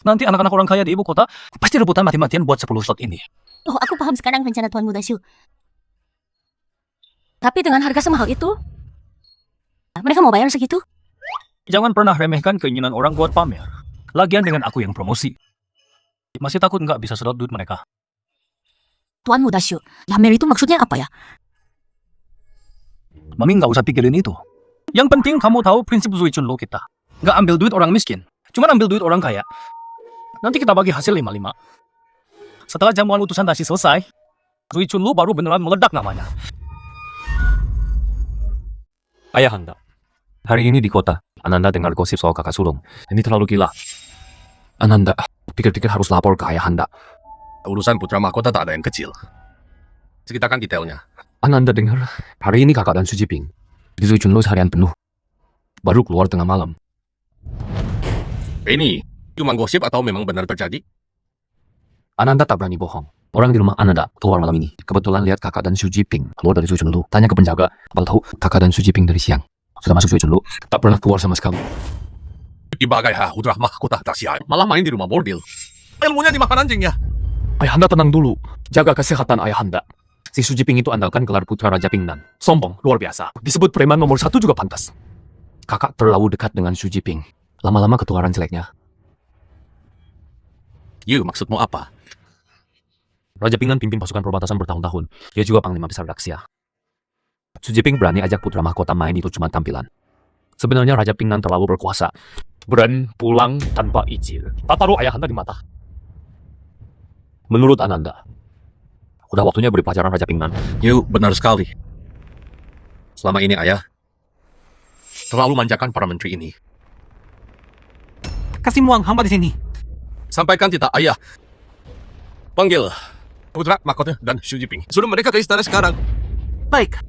Nanti anak-anak orang kaya di ibu kota pasti rebutan mati-matian buat 10 slot ini. Oh, aku paham sekarang rencana Tuan Muda Xiu. Tapi dengan harga semahal itu, mereka mau bayar segitu? Jangan pernah remehkan keinginan orang buat pamer. Lagian dengan aku yang promosi. Masih takut nggak bisa sedot duit mereka? Tuan Muda Xiu, pamer itu maksudnya apa ya? Mami nggak usah pikirin itu. Yang penting kamu tahu prinsip Zui Chunlu kita. Nggak ambil duit orang miskin. Cuma ambil duit orang kaya. Nanti kita bagi hasil 5-5. Setelah jamuan utusan Dashi selesai, Zui Chunlu baru beneran meledak namanya. Ayahanda, hari ini di kota, Ananda dengar gosip soal kakak sulung. Ini terlalu gila. Ananda, pikir-pikir harus lapor ke Ayahanda. Urusan putra mahkota tak ada yang kecil. Ceritakan detailnya. Ananda dengar, hari ini kakak dan Su Jiping di Zui Chunlu seharian penuh. Baru keluar tengah malam. Ini cuma gosip atau memang benar terjadi? Ananda tak berani bohong. Orang di rumah Ananda keluar malam ini. Kebetulan lihat kakak dan Su Jiping keluar dari Zui Chunlu. Tanya ke penjaga, apal tahu kakak dan Su Jiping dari siang sudah masuk Zui Chunlu, tak pernah keluar sama sekali. Ibagai putra mahkota dahsyat, malah main di rumah bordil. Ilmunya dimakan anjing ya. Ayahanda tenang dulu. Jaga kesehatan Ayahanda. Si Su Jiping itu andalkan gelar putra Raja Pingnan. Sombong, luar biasa. Disebut preman nomor 1 juga pantas. Kakak terlalu dekat dengan Su Jiping. Lama-lama ketularan jeleknya. Maksudmu apa? Raja Pingnan pimpin pasukan perbatasan bertahun-tahun. Dia juga panglima besar Daxia. Su Jiping berani ajak putra mahkota main itu cuma tampilan. Sebenarnya Raja Pingnan terlalu berkuasa. Berani pulang tanpa izin. Tak taruh ayahanda di mata. Menurut Ananda, udah waktunya beri pelajaran Raja Pingnan. Yu, benar sekali. Selama ini ayah terlalu manjakan para menteri ini. Kasih muang hamba di sini. Sampaikan titah ayah. Panggil putra mahkota dan Xu Jiping. Suruh mereka ke istana sekarang. Baik.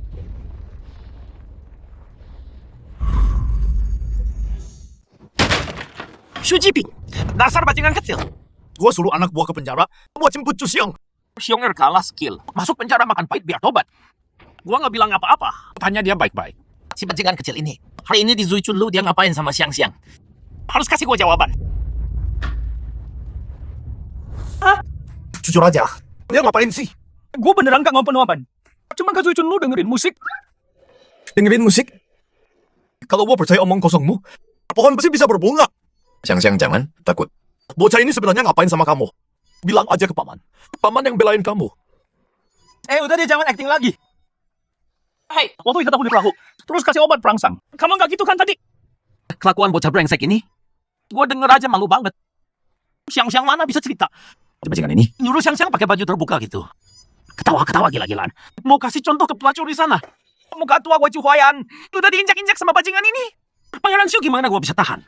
Xu Jiping, dasar bajingan kecil. Gua suruh anak buah ke penjara buat jemput Chu Xiong. Xiong kalah skill. Masuk penjara makan pahit biar tobat. Gua nggak bilang apa-apa. Tanya dia baik-baik. Si bajingan kecil ini. Hari ini di Zui Chun Lu dia ngapain sama Xiang-Xiang? Harus kasih gua jawaban. Jujur aja. Dia ngapain sih? Gue beneran gak ngomong apa. Cuma Kak Zuicun lu dengerin musik. Dengerin musik? Kalau gua percaya omong kosongmu, pohon pasti bisa berbunga. Siang-siang jangan takut. Bocah ini sebenarnya ngapain sama kamu? Bilang aja ke paman. Paman yang belain kamu. Udah dia jangan acting lagi. Hei, waktu kita di perahu, terus kasih obat perangsang. Kamu gak gitu kan tadi? Kelakuan bocah brengsek ini, gua denger aja malu banget. Xiang-Xiang mana bisa cerita? Bajingan ini. Nyuruh Xiang-Xiang pakai baju terbuka gitu. Ketawa-ketawa gila-gilaan. Mau kasih contoh ke pelacur di sana. Muka tua gua Huayan. Udah diinjak-injak sama bajingan ini. Pangeran Xiu gimana gua bisa tahan?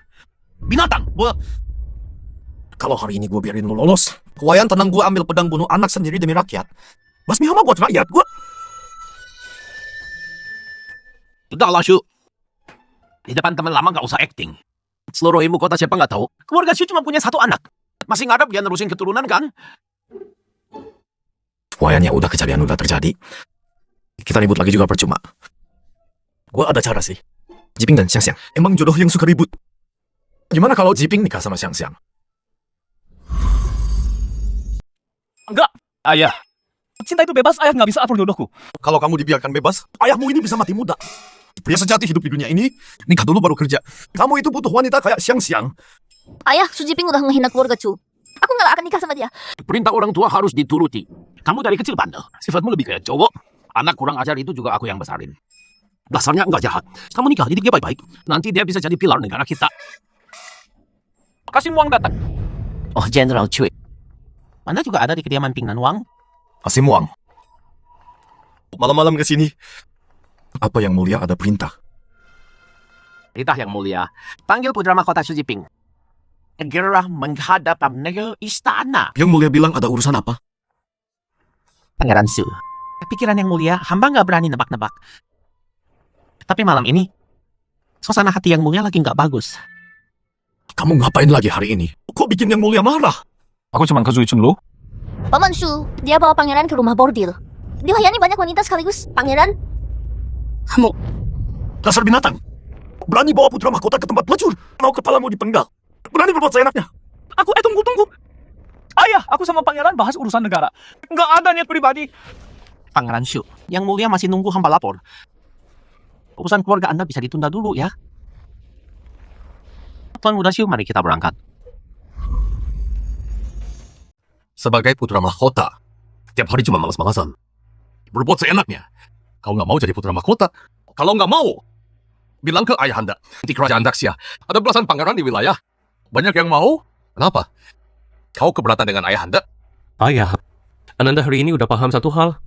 Binatang, gua... Kalau hari ini gua biarin lu lolos, Huayan tenang gua ambil pedang bunuh anak sendiri demi rakyat. Basmi hama buat rakyat, gua... Udahlah, Xiu. Di depan teman lama gak usah acting. Seluruh ibu kota siapa gak tahu. Keluarga Xiu cuma punya satu anak. Masih ngarep dia nerusin keturunan kan? Huayan yang udah kejadian udah terjadi. Kita ribut lagi juga percuma. Gua ada cara sih. Jiping dan Xiang-Xiang emang jodoh yang suka ribut. Gimana kalau Jiping nikah sama Xiang-Xiang? Enggak, ayah. Cinta itu bebas, ayah nggak bisa atur jodohku. Kalau kamu dibiarkan bebas, ayahmu ini bisa mati muda. Pria sejati hidup di dunia ini, nikah dulu baru kerja. Kamu itu butuh wanita kayak Xiang-Xiang. Ayah, Su Jiping udah menghina keluarga Chu. Aku nggak akan nikah sama dia. Perintah orang tua harus dituruti. Kamu dari kecil bandel. Sifatmu lebih kayak cowok. Anak kurang ajar itu juga aku yang besarin. Dasarnya nggak jahat. Kamu nikah, didik dia baik-baik. Nanti dia bisa jadi pilar negara kita. Kasih Wang datang. Oh, General Cui. Anda juga ada di kediaman Pingnan Wang? Asim Wang. Malam-malam ke sini. Apa yang mulia ada perintah. Perintah yang mulia. Panggil putra mahkota Xu Jiping. Segera menghadap penegel istana. Yang mulia bilang ada urusan apa? Pangeran Su. Pikiran yang mulia, hamba nggak berani nebak-nebak. Tapi malam ini, suasana hati yang mulia lagi nggak bagus. Kamu ngapain lagi hari ini? Kok bikin yang mulia marah? Aku cuma Kak Zuicun lu. Paman Shu, dia bawa pangeran ke rumah bordil. Dilayani banyak wanita sekaligus. Pangeran, Kamu dasar binatang. Berani bawa putra mahkota ke tempat pelacur. Mau kepalamu dipenggal. Berani berbuat seenaknya. Tunggu. Ayah, aku sama pangeran bahas urusan negara. Nggak ada niat pribadi. Pangeran Shu, yang mulia masih nunggu hamba lapor. Urusan keluarga Anda bisa ditunda dulu ya. Tuan Muda Shu, mari kita berangkat. Sebagai putra mahkota, tiap hari cuma malas-malasan. Berbuat seenaknya. Kau nggak mau jadi putra mahkota? Kalau nggak mau, bilang ke ayahanda. Di kerajaan Daxia, ada belasan pangeran di wilayah. Banyak yang mau. Kenapa? Kau keberatan dengan ayahanda? Ayah, Ananda hari ini udah paham satu hal.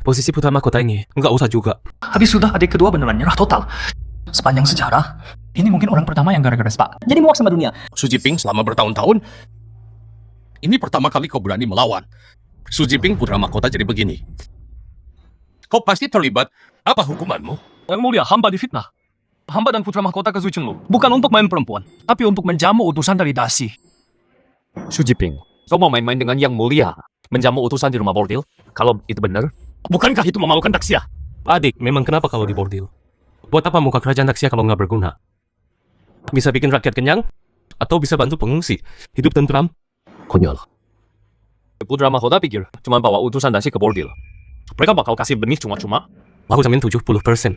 Posisi putra mahkota ini nggak usah juga. Tapi sudah adik kedua beneran nyerah total. Sepanjang sejarah, ini mungkin orang pertama yang gara-gara sepak. Jadi muak sama dunia. Xu Jiping selama bertahun-tahun, ini pertama kali kau berani melawan. Xu Jiping putra mahkota jadi begini. Kau pasti terlibat. Apa hukumanmu? Yang mulia, hamba difitnah. Hamba dan putra mahkota Kak Zuicun lu bukan untuk main perempuan, tapi untuk menjamu utusan dari Dasi. Xu Jiping, kau mau main-main dengan yang mulia? Menjamu utusan di rumah bordil? Kalau itu benar, Bukankah itu memalukan Daxia? adik, memang kenapa kalau di bordil? Buat apa muka kerajaan Daxia kalau nggak berguna? Bisa bikin rakyat kenyang? Atau bisa bantu pengungsi? Hidup tentram? Konyol. Putra mahkota pikir cuma bawa utusan Dasi ke bordil. Mereka bakal kasih benih cuma-cuma. Aku jamin 70%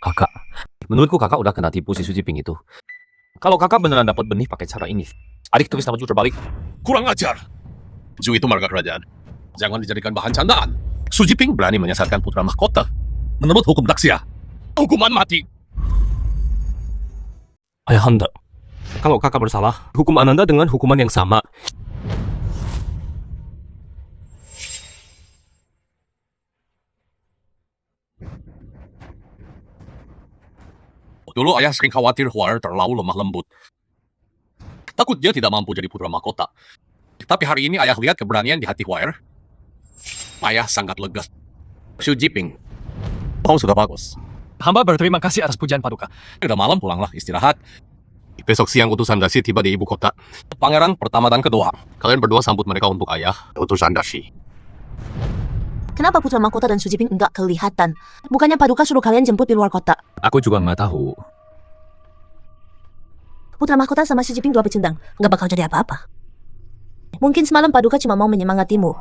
kakak. Menurutku kakak udah kena tipu si Xu Jiping itu. Kalau kakak beneran dapat benih pakai cara ini, adik tulis nama Ju terbalik. Kurang ajar. Ju itu marga kerajaan. Jangan dijadikan bahan candaan. Xu Jiping berani menyesatkan putra mahkota. Menurut hukum Daxia, hukuman mati. Ayahanda, kalau kakak bersalah, hukum Ananda dengan hukuman yang sama. Dulu ayah sering khawatir Huar terlalu lemah lembut. Takut dia tidak mampu jadi putra mahkota. Tapi hari ini ayah lihat keberanian di hati Huar. Ayah sangat lega. Xu Jiping, kau sudah bagus. Hamba berterima kasih atas pujian paduka. Udah malam pulanglah istirahat. Besok siang utusan Dasi tiba di ibu kota. Pangeran pertama dan kedua. Kalian berdua sambut mereka untuk ayah, utusan Dasi. Kenapa putra mahkota dan Sujiping enggak kelihatan? Bukannya Paduka suruh kalian jemput di luar kota. Aku juga nggak tahu. Putra mahkota sama Sujiping dua pecundang, nggak bakal jadi apa-apa. Mungkin semalam Paduka cuma mau menyemangatimu.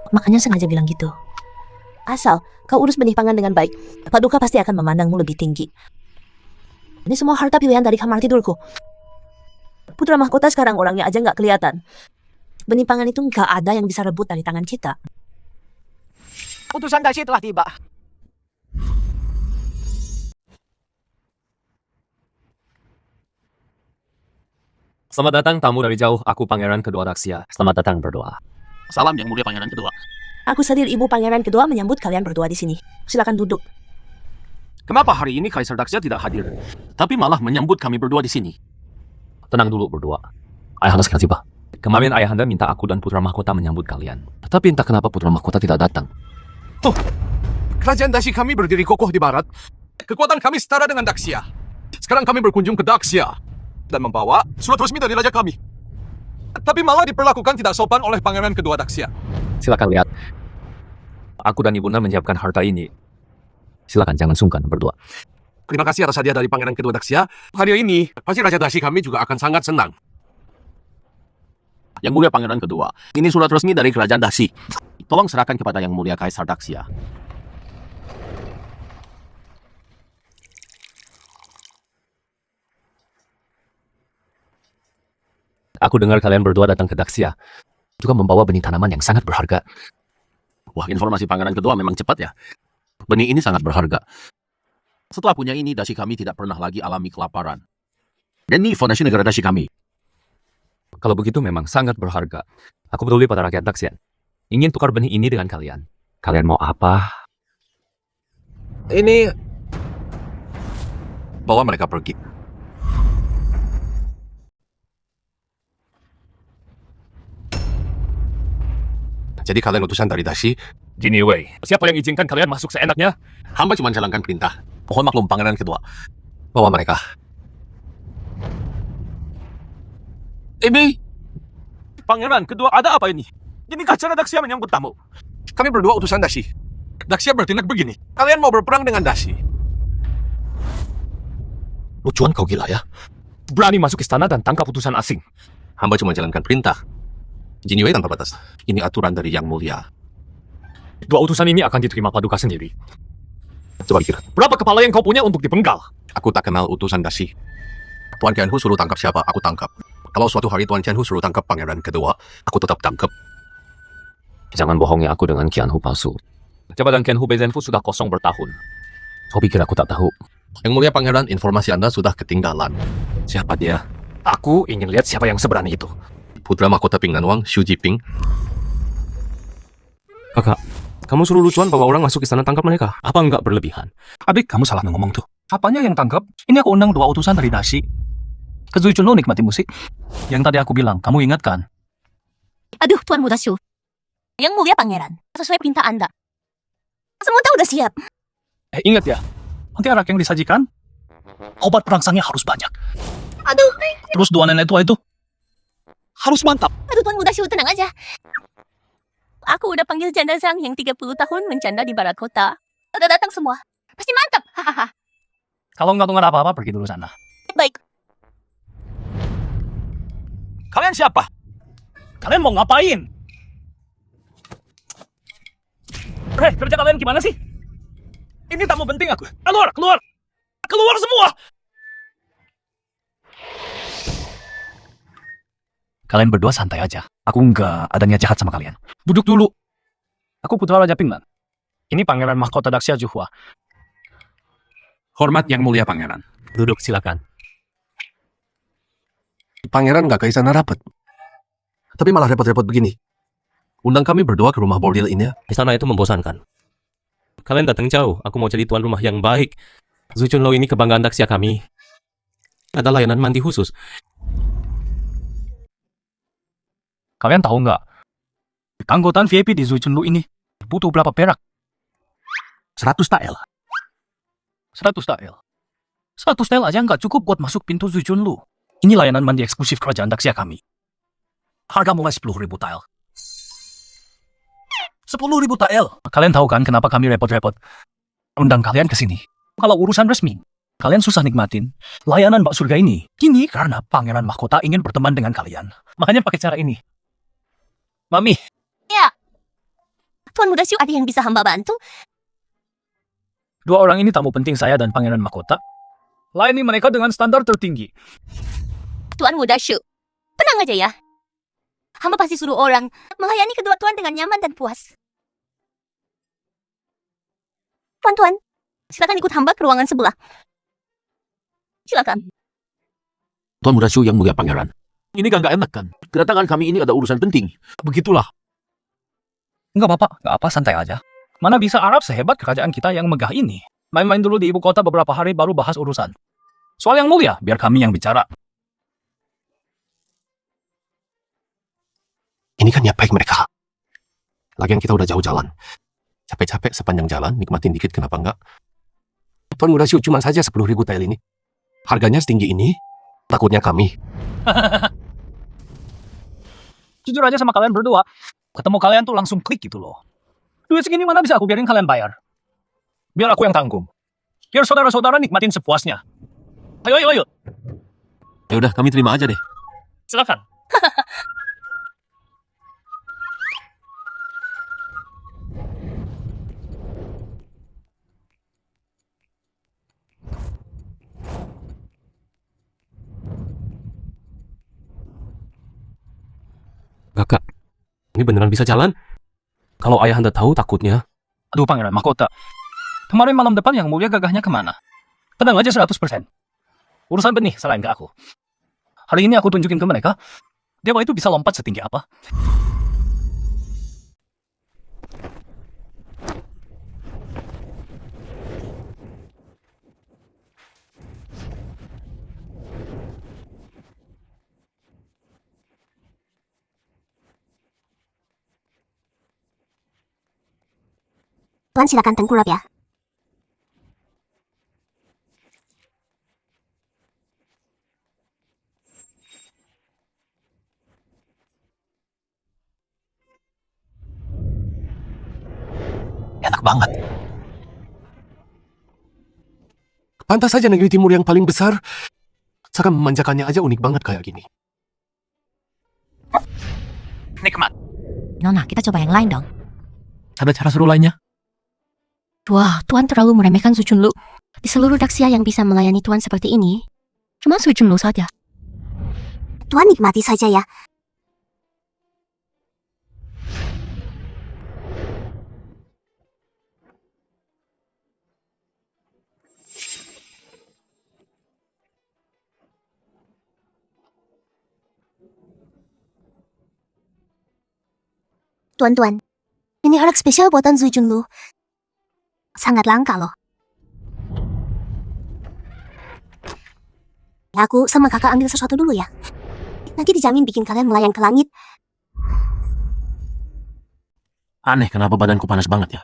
Makanya sengaja bilang gitu. Asal kau urus benih pangan dengan baik, Paduka pasti akan memandangmu lebih tinggi. Ini semua harta pilihan dari kamar tidurku. Putra mahkota sekarang orangnya aja nggak kelihatan. Benih pangan itu nggak ada yang bisa rebut dari tangan kita. Utusan Dasi telah tiba. Selamat datang tamu dari jauh, aku Pangeran Kedua Daxia. Selamat datang berdoa. Salam yang mulia Pangeran Kedua. Aku Sadir Ibu Pangeran Kedua menyambut kalian berdua di sini. Silakan duduk. Kenapa hari ini Kaisar Daxia tidak hadir, tapi malah menyambut kami berdua di sini? Tenang dulu berdua. Ayahanda segera tiba. Kemarin Ayahanda minta aku dan Putra Mahkota menyambut kalian. Tapi entah kenapa Putra Mahkota tidak datang. Kerajaan Dasi kami berdiri kokoh di barat. Kekuatan kami setara dengan Daxia. Sekarang kami berkunjung ke Daxia dan membawa surat resmi dari raja kami. Tapi malah diperlakukan tidak sopan oleh Pangeran Kedua Daxia. Silakan lihat. Aku dan Ibunda menyiapkan harta ini. Silakan jangan sungkan berdua. Terima kasih atas hadiah dari Pangeran Kedua Daxia. Hari ini pasti Raja Dasi kami juga akan sangat senang. Yang mulia Pangeran Kedua, ini surat resmi dari Kerajaan Dasi. Tolong serahkan kepada yang mulia Kaisar Daxia. Aku dengar kalian berdua datang ke Daxia. Juga membawa benih tanaman yang sangat berharga. Wah, informasi Pangeran Kedua memang cepat ya. Benih ini sangat berharga. Setelah punya ini, Dasi kami tidak pernah lagi alami kelaparan. Dan ini fondasi negara Dasi kami. Kalau begitu memang sangat berharga. Aku peduli pada rakyat Daxian. Ingin tukar benih ini dengan kalian. Kalian mau apa? Ini bawa mereka pergi. Jadi kalian utusan dari Dasi. Jin Wei, siapa yang izinkan kalian masuk seenaknya? Hamba cuma jalankan perintah. Mohon maklum Pangeran Kedua. Bawa mereka. Ini Pangeran Kedua, ada apa ini? Ini cara Daxia menyambut tamu. Kami berdua utusan Dasi. Daxia bertindak begini. Kalian mau berperang dengan Dasi. Lucuan kau gila ya. Berani masuk istana dan tangkap utusan asing. Hamba cuma jalankan perintah. Jinwei tanpa batas. Ini aturan dari Yang Mulia. Dua utusan ini akan diterima Paduka sendiri. Coba pikir. Berapa kepala yang kau punya untuk dipenggal? Aku tak kenal utusan Dasi. Tuan Qianhu suruh tangkap siapa, aku tangkap. Kalau suatu hari Tuan Qianhu suruh tangkap Pangeran Kedua, aku tetap tangkap. Jangan bohongi aku dengan Qianhu palsu. Jabatan Qianhu Beizenfu sudah kosong bertahun. Kau pikir aku tak tahu? Yang Mulia Pangeran, informasi Anda sudah ketinggalan. Siapa dia? Aku ingin lihat siapa yang seberani itu. Putra Mahkota Pingnan Xu Jiping. Kakak, kamu suruh Lucuan bawa orang masuk istana tangkap mereka. Apa enggak berlebihan? Adik, kamu salah ngomong tuh. Apanya yang tangkap? Ini aku undang dua utusan dari Dasi. Kezuicun lo nikmati musik. Yang tadi aku bilang, kamu ingat kan? Aduh, Tuan Muda Shu. Yang mulia Pangeran, sesuai perintah Anda. Semua tahu udah siap. Ingat ya, nanti arak yang disajikan, obat perangsangnya harus banyak. Aduh, Terus dua nenek tua itu, harus mantap. aduh Tuan Muda Shu, tenang aja. Aku udah panggil janda sang yang 30 tahun mencanda di barat kota. Udah datang semua. Pasti mantap. Hahaha. Kalau nggak tunggu apa-apa, pergi dulu sana. Baik. Kalian siapa? Kalian mau ngapain? Kerja kalian gimana sih? Ini tamu penting aku. Keluar, keluar. Keluar semua. Kalian berdua santai aja. Aku nggak ada niat jahat sama kalian. Duduk dulu. Aku putra Raja Pinglan. Ini Pangeran Mahkota Daxia Juhua. Hormat Yang Mulia Pangeran. Duduk silakan. Pangeran nggak ke istana rapat. Tapi malah repot-repot begini. Undang kami berdua ke rumah bordil ini ya. Istana itu membosankan. Kalian datang jauh, aku mau jadi tuan rumah yang baik. Zui Chunlu ini kebanggaan Daxia kami. Ada layanan mandi khusus. Kalian tahu nggak? Keanggotaan VIP di Zui Chunlu ini butuh berapa perak? 100 tael. 100 tael. 100 tael aja nggak cukup buat masuk pintu Zui Chunlu. Ini layanan mandi eksklusif kerajaan Daxia kami. Harga mulai 10.000 tael. 10.000 tael. Kalian tahu kan kenapa kami repot-repot undang kalian ke sini? Kalau urusan resmi, kalian susah nikmatin layanan bak surga ini. Kini karena pangeran mahkota ingin berteman dengan kalian. Makanya pakai cara ini. Mami, Tuan Muda Syu, ada yang bisa hamba bantu? dua orang ini tamu penting saya dan pangeran mahkota. Layani mereka dengan standar tertinggi. Tuan Muda Syu, tenang aja ya. Hamba pasti suruh orang melayani kedua tuan dengan nyaman dan puas. Tuan-tuan, silakan ikut hamba ke ruangan sebelah. Silakan. Tuan Muda Syu yang mulia pangeran. Ini kan nggak enak kan? Kedatangan kami ini ada urusan penting. Begitulah. Nggak apa-apa, santai aja. Mana bisa Arab sehebat kerajaan kita yang megah ini. Main-main dulu di ibu kota beberapa hari baru bahas urusan. Soal yang mulia, biar kami yang bicara. Ini kan niat baik mereka. Lagian kita udah jauh jalan. Capek-capek sepanjang jalan, nikmatin dikit kenapa enggak? Tuan Muda Syu cuma saja 10.000 tael ini. Harganya setinggi ini, takutnya kami. Jujur aja sama kalian berdua, ketemu kalian tuh langsung klik gitu loh. Duit segini mana bisa aku biarin kalian bayar? Biar aku yang tanggung. Biar saudara-saudara nikmatin sepuasnya. Ayo. Ya udah, kami terima aja deh. Silakan. Kakak, ini beneran bisa jalan? Kalau ayah anda tahu takutnya. Aduh pangeran mahkota. Kemarin malam depan yang mulia gagahnya kemana? Tenang aja 100%. Urusan benih selain ke aku. Hari ini aku tunjukin ke mereka, dewa itu bisa lompat setinggi apa. Tuan silakan tengkurap ya. Enak banget. Pantas saja negeri timur yang paling besar. Cara memanjakannya aja unik banget kayak gini. Nikmat. Nona, kita coba yang lain dong. Ada cara seru lainnya? Wah, Tuan terlalu meremehkan Zui Chunlu. Di seluruh Daxia yang bisa melayani Tuan seperti ini, cuma Zui Chunlu saja. Tuan nikmati saja ya. Tuan-tuan, ini arak spesial buatan Zui Chunlu. Sangat langka loh. Aku sama kakak ambil sesuatu dulu ya. Nanti dijamin bikin kalian melayang ke langit. Aneh kenapa badanku panas banget ya.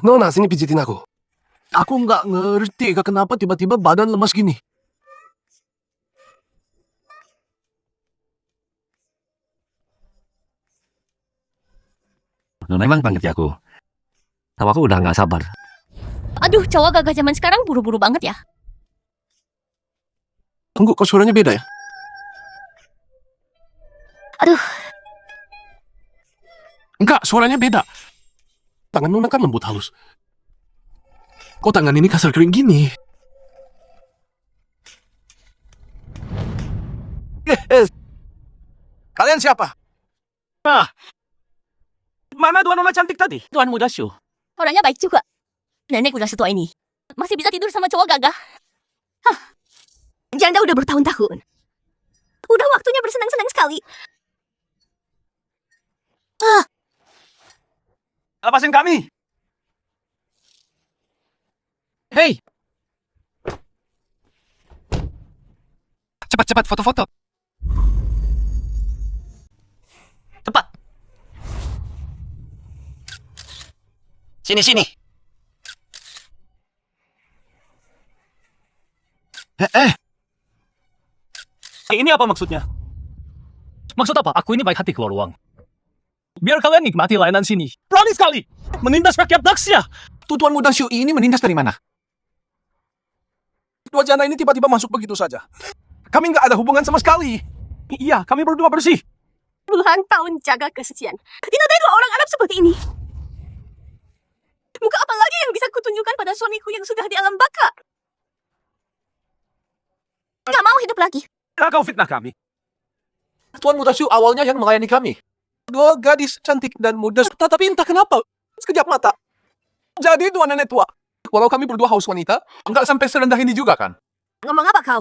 Nona, sini pijitin aku. Aku nggak ngerti kenapa tiba-tiba badan lemas gini. Nona emang banget ya aku. Tahu aku udah nggak sabar. Aduh, cowok gagah zaman sekarang buru-buru banget ya. Tunggu, kok suaranya beda ya? Aduh. Enggak, suaranya beda. Tangan Nona kan lembut halus. Kok tangan ini kasar kering gini? Kalian siapa? Mana dua nona cantik tadi? Tuan Muda Syu. Orangnya baik juga. Nenek udah setua ini. Masih bisa tidur sama cowok gagah. Hah. Janda udah bertahun-tahun. Udah waktunya bersenang-senang sekali. Lepasin kami! Hei! Cepat-cepat foto-foto. Cepat. Sini. Ini apa maksudnya? Maksud apa? Aku ini baik hati keluar uang. Biar kalian nikmati layanan sini. Berani sekali menindas rakyat Daxia. Tuan Muda Shu ini menindas dari mana? Dua janda ini tiba-tiba masuk begitu saja. Kami nggak ada hubungan sama sekali. Iya, kami berdua bersih. Puluhan tahun jaga kesucian. Tidak ada dua orang Arab seperti ini. Muka apa lagi yang bisa kutunjukkan pada suamiku yang sudah di alam baka? Gak mau hidup lagi. Kau fitnah kami. Tuan Muda Shu awalnya yang melayani kami. Dua gadis cantik dan muda, tetapi entah kenapa, sekejap mata. Jadi dua nenek tua. Walau kami berdua haus wanita, nggak sampai serendah ini juga kan? Ngomong apa kau?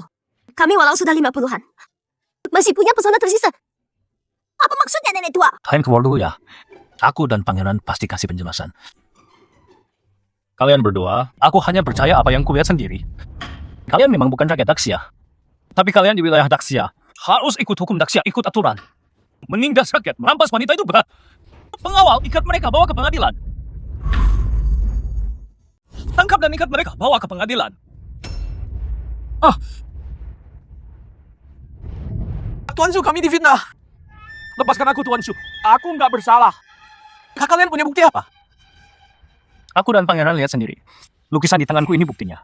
Kami walau sudah 50-an. Masih punya pesona tersisa. Apa maksudnya nenek tua? Kalian keluar dulu ya. Aku dan pangeran pasti kasih penjelasan. Kalian berdua, aku hanya percaya apa yang kulihat sendiri. Kalian memang bukan rakyat Daxia. Tapi kalian di wilayah Daxia harus ikut hukum Daxia, ikut aturan. Menindas rakyat, merampas wanita itu berat. Pengawal, ikat mereka, bawa ke pengadilan. Tangkap dan ikat mereka, bawa ke pengadilan. Tuan Shu, kami difitnah. Lepaskan aku, Tuan Shu. Aku nggak bersalah. Kalian punya bukti apa? Aku dan pangeran lihat sendiri. Lukisan di tanganku ini buktinya.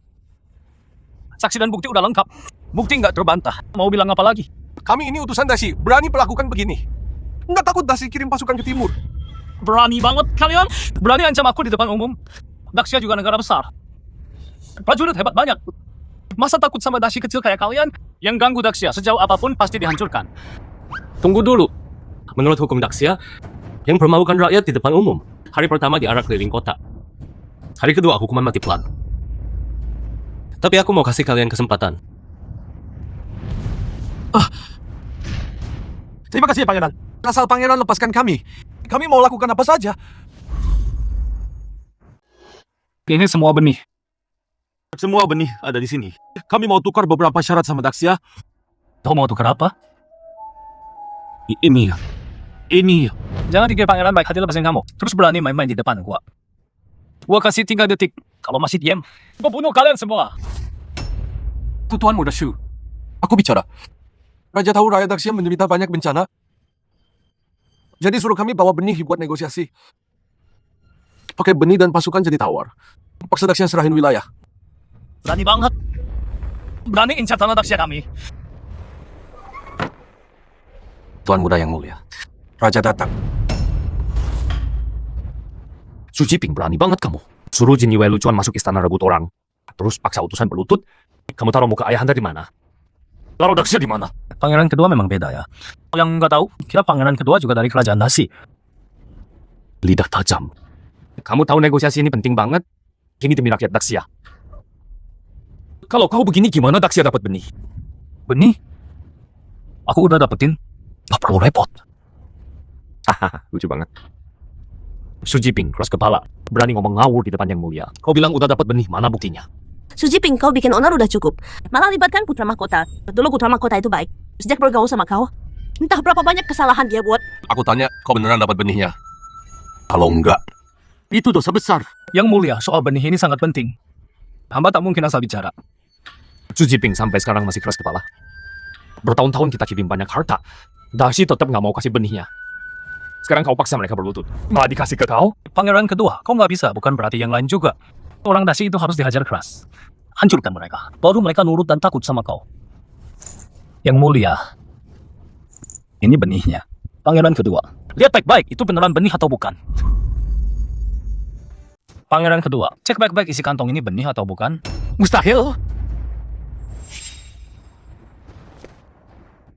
Saksi dan bukti udah lengkap. Bukti nggak terbantah. Mau bilang apa lagi? Kami ini utusan Dasi, berani melakukan begini. Nggak takut Dasi kirim pasukan ke timur. Berani banget kalian. Berani ancam aku di depan umum. Daxia juga negara besar. Prajurit hebat banyak. Masa takut sama dasi kecil kayak kalian? Yang ganggu Daxia sejauh apapun pasti dihancurkan. Tunggu dulu. Menurut hukum Daxia, yang mempermalukan rakyat di depan umum, hari pertama diarak keliling kota. Hari kedua hukuman mati pelan. Tapi aku mau kasih kalian kesempatan. Terima kasih, Pangeran. Asal Pangeran lepaskan kami. Kami mau lakukan apa saja. Ini semua benih. Semua benih ada di sini. Kami mau tukar beberapa syarat sama Daxia. Kau mau tukar apa? Ini. Jangan dikira pangeran baik hati lepasin kamu. Terus berani main-main di depan gua. Gua kasih 3 detik. Kalau masih diam, gua bunuh kalian semua. Tuan Muda Shu, aku bicara. Raja tahu rakyat Daxia menderita banyak bencana. Jadi suruh kami bawa benih buat negosiasi. Pakai benih dan pasukan jadi tawar. Paksa Daxia serahin wilayah. Berani banget. Berani incar tanah Daxia kami. Tuan Muda yang mulia, Raja datang. Su Jiping, berani banget kamu. Suruh Jin Yue lucuan masuk istana rebut orang. Terus paksa utusan berlutut. Kamu taruh muka ayahanda di mana? Taruh Daxia di mana? Pangeran kedua memang beda ya. Yang nggak tahu, kira pangeran kedua juga dari kerajaan Dasi. Lidah tajam. Kamu tahu negosiasi ini penting banget. Ini demi rakyat Daxia. Kalau kau begini, gimana Daxia dapat benih? Benih? Aku udah dapetin. Gak perlu repot. Hahaha, lucu banget. Su Jiping, keras kepala. Berani ngomong ngawur di depan yang mulia. Kau bilang udah dapat benih, mana buktinya? Su Jiping, kau bikin onar udah cukup. Malah libatkan putra mahkota. Dulu putra mahkota itu baik. Sejak bergaul sama kau, entah berapa banyak kesalahan dia buat. Aku tanya, kau beneran dapat benihnya? Kalau enggak, Itu dosa besar. Yang mulia, soal benih ini sangat penting. Hamba tak mungkin asal bicara. Su Jiping sampai sekarang masih keras kepala. Bertahun-tahun kita kirim banyak harta. Daxi tetap nggak mau kasih benihnya. Sekarang kau paksa mereka berlutut. Malah dikasih ke kau? Pangeran kedua, kau nggak bisa, bukan berarti yang lain juga. Orang Dasi itu harus dihajar keras. Hancurkan mereka. Baru mereka nurut dan takut sama kau. Yang mulia, ini benihnya. Pangeran kedua, lihat baik-baik, itu beneran benih atau bukan? Pangeran kedua, cek baik-baik isi kantong ini benih atau bukan? Mustahil.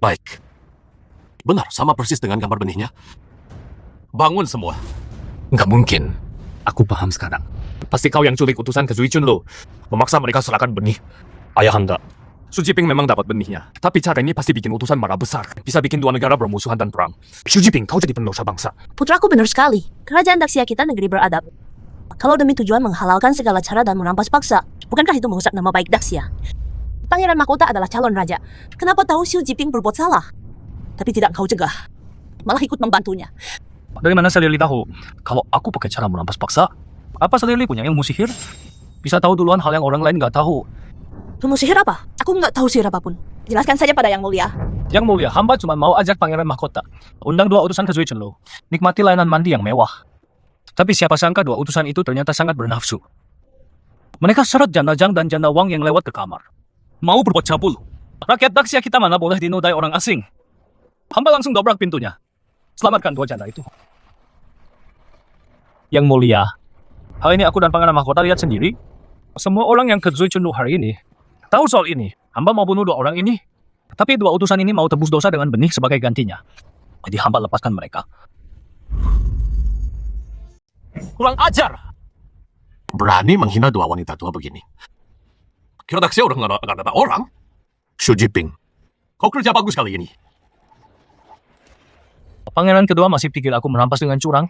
baik. Benar, sama persis dengan gambar benihnya. Bangun semua. Nggak mungkin. Aku paham sekarang. Pasti kau yang culik utusan ke Zui Chunlu, memaksa mereka serahkan benih. Ayahanda, Xu Jiping memang dapat benihnya, tapi cara ini pasti bikin utusan marah besar. Bisa bikin dua negara bermusuhan dan perang. Xu Jiping, kau jadi pendosa bangsa. Putraku benar sekali. Kerajaan Daxia kita negeri beradab. Kalau demi tujuan menghalalkan segala cara dan merampas paksa, bukankah itu merusak nama baik Daxia? Pangeran Mahkota adalah calon raja. Kenapa tahu Xu Jiping berbuat salah? Tapi tidak kau cegah. Malah ikut membantunya. Dari mana Selili tahu kalau aku pakai cara merampas paksa? Apa Selili punya ilmu sihir? Bisa tahu duluan hal yang orang lain nggak tahu. Ilmu sihir apa? Aku nggak tahu sihir apapun. Jelaskan saja pada Yang Mulia. Yang mulia, hamba cuma mau ajak Pangeran Mahkota. Undang 2 utusan ke Zui Chunlu. Nikmati layanan mandi yang mewah. Tapi siapa sangka 2 utusan itu ternyata sangat bernafsu. Mereka seret janda Jang dan janda Wang yang lewat ke kamar. Mau berbuat cabul. Rakyat Daxia kita mana boleh dinodai orang asing. Hamba langsung dobrak pintunya. Selamatkan 2 janda itu. Yang mulia, hal ini aku dan Pangeran Mahkota lihat sendiri. Semua orang yang ke Zui Chunlu hari ini tahu soal ini. Hamba mau bunuh 2 orang ini. Tapi 2 utusan ini mau tebus dosa dengan benih sebagai gantinya. Jadi hamba lepaskan mereka. Kurang ajar! Berani menghina 2 wanita tua begini. Kira Daxia udah nggak ada orang? Xu Jiping, kau kerja bagus kali ini. Pangeran kedua masih pikir aku merampas dengan curang.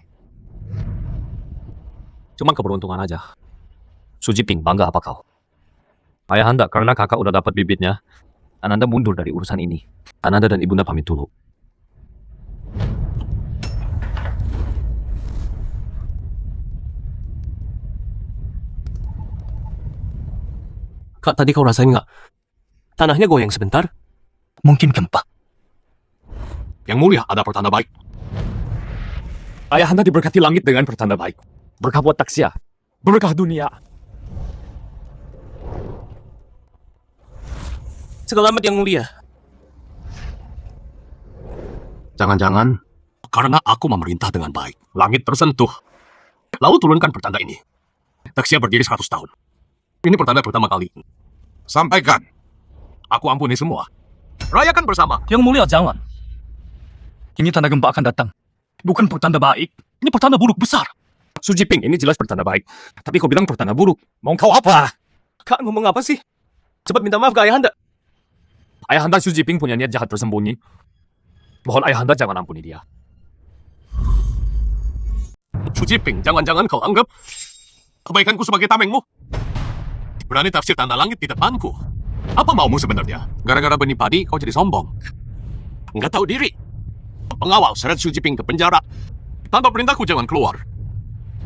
Cuma keberuntungan aja. Xu Jiping, bangga apa kau? Ayahanda, karena kakak udah dapat bibitnya, Ananda mundur dari urusan ini. Ananda dan ibunda pamit dulu. Kak, tadi kau rasain nggak? Tanahnya goyang sebentar. Mungkin gempa. Yang mulia, ada pertanda baik. Ayahanda diberkati langit dengan pertanda baik. Berkah buat Daxia. Berkah dunia. Selamat Yang Mulia. Jangan-jangan karena aku memerintah dengan baik. Langit tersentuh. Lalu turunkan pertanda ini. Daxia berdiri 100 tahun. Ini pertanda pertama kali. Sampaikan. Aku ampuni semua. Rayakan bersama. Yang mulia jangan. Ini tanda gempa akan datang. Bukan pertanda baik. Ini pertanda buruk besar. Xu Jiping, ini jelas pertanda baik. Tapi kau bilang pertanda buruk. Mau kau apa? Kak, ngomong apa sih? Cepat minta maaf ke Ayahanda. Ayahanda, Xu Jiping punya niat jahat tersembunyi. Mohon Ayahanda jangan ampuni dia. Xu Jiping, jangan-jangan kau anggap kebaikanku sebagai tamengmu. Berani tafsir tanda langit di depanku. Apa maumu sebenarnya? Gara-gara benih padi kau jadi sombong. Enggak tahu diri. Pengawal seret Xu Jiping ke penjara. Tanpa perintahku jangan keluar.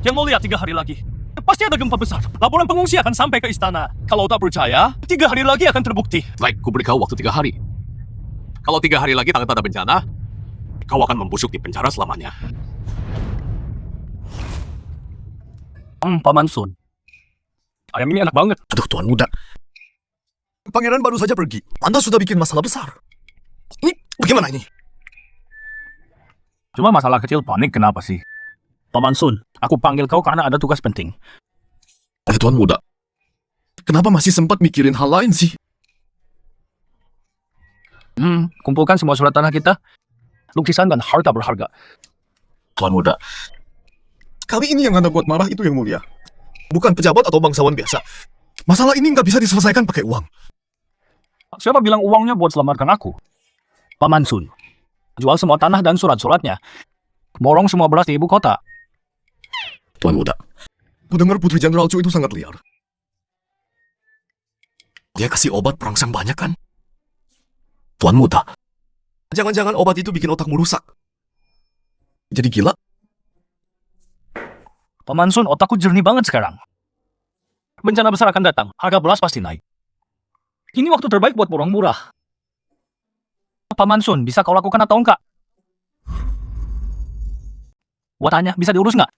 Yang mulia 3 hari lagi. Pasti ada gempa besar. Laporan pengungsi akan sampai ke istana. Kalau tak percaya, 3 hari lagi akan terbukti. Baik, ku beri kau waktu 3 hari. Kalau 3 hari lagi tanda-tanda bencana, kau akan membusuk di penjara selamanya. Paman Sun. Ayam ini enak banget. Aduh, Tuan Muda. Pangeran baru saja pergi. Anda sudah bikin masalah besar. Ini bagaimana ini? Cuma masalah kecil panik kenapa sih? Paman Sun, aku panggil kau karena ada tugas penting. Tuan Muda. Kenapa masih sempat mikirin hal lain sih? Kumpulkan semua surat tanah kita, lukisan dan harta berharga. Tuan Muda. Kali ini yang Anda buat marah itu Yang Mulia. Bukan pejabat atau bangsawan biasa. Masalah ini nggak bisa diselesaikan pakai uang. Siapa bilang uangnya buat selamatkan aku? Paman Sun, jual semua tanah dan surat-suratnya. Borong semua beras di ibu kota. Tuan Muda. Ku dengar Putri Jenderal Chu itu sangat liar. Dia kasih obat perangsang banyak kan? Tuan Muda. Jangan-jangan obat itu bikin otakmu rusak. Jadi gila? Paman Sun, otakku jernih banget sekarang. Bencana besar akan datang, harga beras pasti naik. Ini waktu terbaik buat borong murah. Paman Sun, bisa kau lakukan atau enggak? Gua tanya, bisa diurus nggak?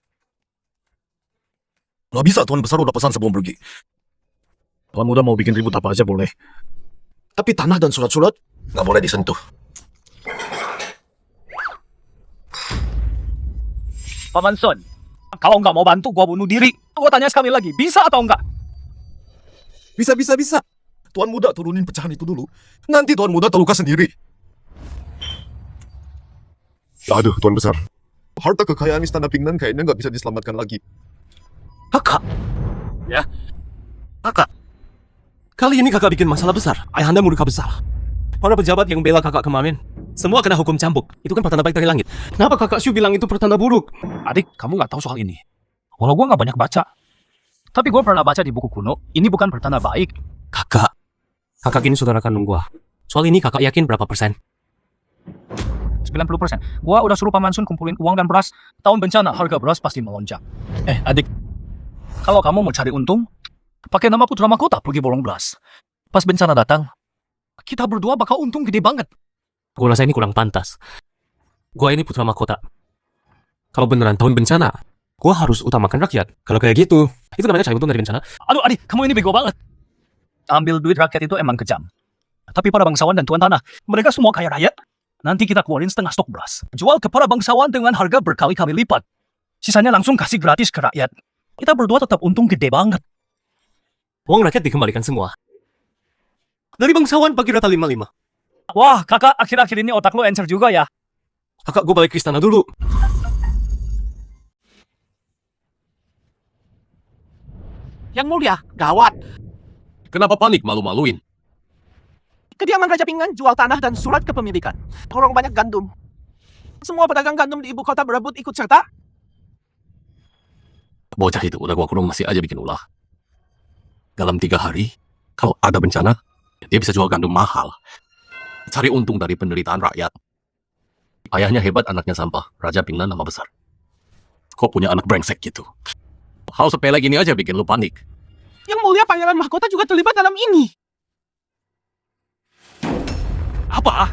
Nggak bisa, Tuan Besar udah pesan sebelum pergi. Tuan Muda mau bikin ribut apa aja boleh. Tapi tanah dan surat-surat nggak boleh disentuh. Paman Sun, kalau nggak mau bantu, gua bunuh diri. Gua tanya sekali lagi, bisa atau enggak? Bisa. Tuan Muda turunin pecahan itu dulu. Nanti Tuan Muda terluka sendiri. Aduh, Tuan Besar. Harta kekayaan Istana Pingnan kayaknya nggak bisa diselamatkan lagi. Kakak. Ya. Kakak. Kali ini kakak bikin masalah besar. Ayahanda murka besar. Para pejabat yang bela kakak kemarin, semua kena hukum cambuk. Itu kan pertanda baik dari langit. Kenapa kakak Shu bilang itu pertanda buruk? Adik, kamu nggak tahu soal ini. Walau gua nggak banyak baca. Tapi gua pernah baca di buku kuno, ini bukan pertanda baik. Kakak. Kakak ini saudara kandung gua. Soal ini kakak yakin berapa persen? 90%. Gua udah suruh Paman Sun kumpulin uang dan beras. Tahun bencana, harga beras pasti melonjak. Adik. Kalau kamu mau cari untung, pakai nama Putra Mahkota pergi borong beras. Pas bencana datang, kita berdua bakal untung gede banget. Gua rasa ini kurang pantas. Gua ini putra mahkota. Kalau beneran tahun bencana, gua harus utamakan rakyat. Kalau kayak gitu, itu namanya cari untung dari bencana. Aduh, adik, kamu ini bego banget. Ambil duit rakyat itu emang kejam. Tapi para bangsawan dan tuan tanah, mereka semua kaya raya. Nanti kita keluarin setengah stok beras. Jual ke para bangsawan dengan harga berkali-kali lipat. Sisanya langsung kasih gratis ke rakyat. Kita berdua tetap untung gede banget. Uang rakyat dikembalikan semua. Dari bangsawan pagi rata 55. Wah, kakak, akhir-akhir ini otak lo encer juga ya. Kakak, gua balik ke istana dulu. Yang mulia, gawat. Kenapa panik malu-maluin? Kediaman Raja Pinggan jual tanah dan surat kepemilikan. Orang banyak gandum. Semua pedagang gandum di ibu kota berebut ikut serta. Bocah itu udah gua kurung masih aja bikin ulah. Dalam 3 hari, kalau ada bencana, dia bisa jual gandum mahal. Cari untung dari penderitaan rakyat. Ayahnya hebat, anaknya sampah. Raja Pinggan nama besar. Kok punya anak brengsek gitu? Hal sepele gini aja bikin lu panik. Yang mulia Pangeran Mahkota juga terlibat dalam ini. Apa?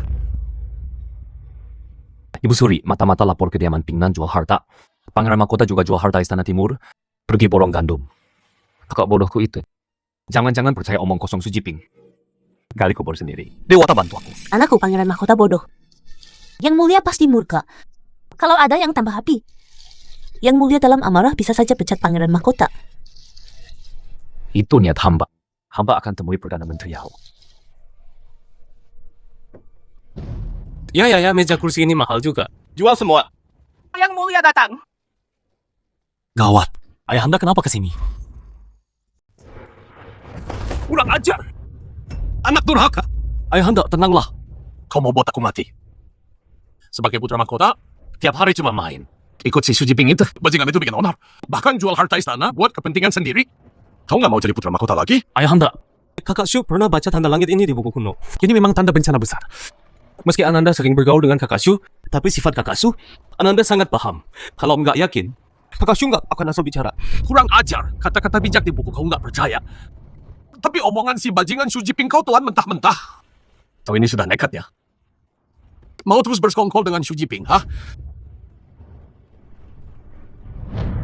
Ibu Suri, mata-mata lapor kediaman Pingnan jual harta. Pangeran Mahkota juga jual harta Istana Timur, pergi borong gandum. Kakak bodohku itu. Jangan-jangan percaya omong kosong Su Jiping. Gali kubur sendiri. Dewata bantu aku. Anakku pangeran mahkota bodoh. Yang mulia pasti murka. Kalau ada yang tambah api. Yang mulia dalam amarah bisa saja pecat pangeran mahkota. Itu niat hamba. Hamba akan temui Perdana Menteri Yao. Ya, meja kursi ini mahal juga. Jual semua. Yang mulia datang. Gawat. Ayahanda kenapa kesini? Kurang ajar. Anak durhaka. Ayahanda, tenanglah. Kau mau buat aku mati? Sebagai putra mahkota, tiap hari cuma main. Ikut si Su Jiping itu. Bajingan itu bikin onar. Bahkan jual harta istana buat kepentingan sendiri. Kau nggak mau jadi putra mahkota lagi? Ayahanda, kakak Shu pernah baca tanda langit ini di buku kuno. Ini memang tanda bencana besar. Meski Ananda sering bergaul dengan kakak Shu, tapi sifat kakak Shu, Ananda sangat paham. Kalau nggak yakin, kakak Shu nggak akan asal bicara. Kurang ajar. Kata-kata bijak di buku kau nggak percaya. Tapi omongan si bajingan Su Jiping kau tuan mentah-mentah. Kau ini sudah nekat ya? Mau terus bersekongkol dengan Su Jiping, hah?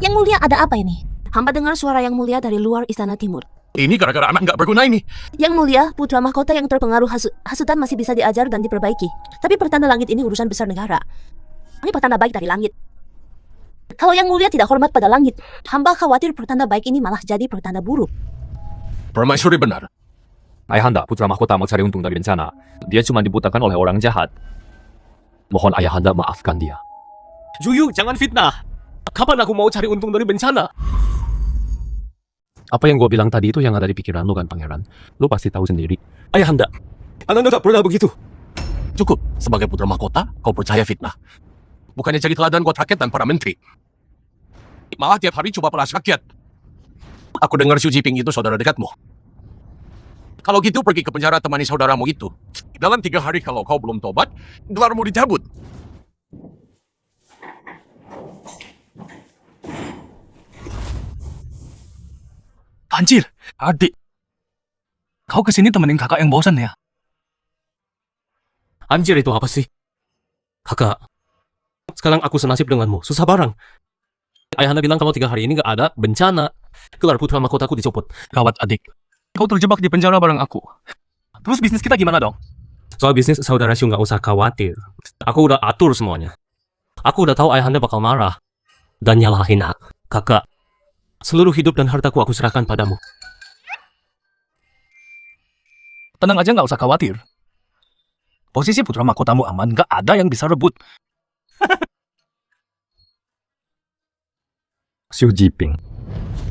Yang mulia ada apa ini? Hamba dengar suara yang mulia dari luar istana timur. Ini gara-gara anak nggak berguna ini. Yang mulia, putra mahkota yang terpengaruh hasutan masih bisa diajar dan diperbaiki. Tapi pertanda langit ini urusan besar negara. Ini pertanda baik dari langit. Kalau yang mulia tidak hormat pada langit, hamba khawatir pertanda baik ini malah jadi pertanda buruk. Permaisuri benar. Ayahanda, Putra Mahkota mau cari untung dari bencana. Dia cuma dibutakan oleh orang jahat. Mohon Ayahanda maafkan dia. Juyu, jangan fitnah. Kapan aku mau cari untung dari bencana? Apa yang gue bilang tadi itu yang ada di pikiran lu kan, Pangeran? Lu pasti tahu sendiri. Ayahanda, Ananda tak pernah begitu. Cukup. Sebagai putra mahkota, kau percaya fitnah. Bukannya jadi teladan buat rakyat dan para menteri. Malah tiap hari coba peras rakyat. Aku dengar Xu Jiping itu saudara dekatmu. Kalau gitu pergi ke penjara temani saudaramu itu. Dalam 3 hari kalau kau belum tobat, gelarmu dicabut. Anjir, adik. Kau kesini temenin kakak yang bosan ya? Anjir, itu apa sih? Kakak, sekarang aku senasib denganmu. Susah barang. Ayahanda bilang kalau 3 hari ini gak ada bencana. Gelar putra mahkotaku dicopot. Gawat adik. Kau terjebak di penjara bareng aku. Terus bisnis kita gimana dong? Soal bisnis saudara Shu gak usah khawatir. Aku udah atur semuanya. Aku udah tahu ayahanda bakal marah. Dan nyalahin aku. Kakak, seluruh hidup dan hartaku aku serahkan padamu. Tenang aja, nggak usah khawatir. Posisi putra mahkotamu aman, nggak ada yang bisa rebut. Xu Jiping.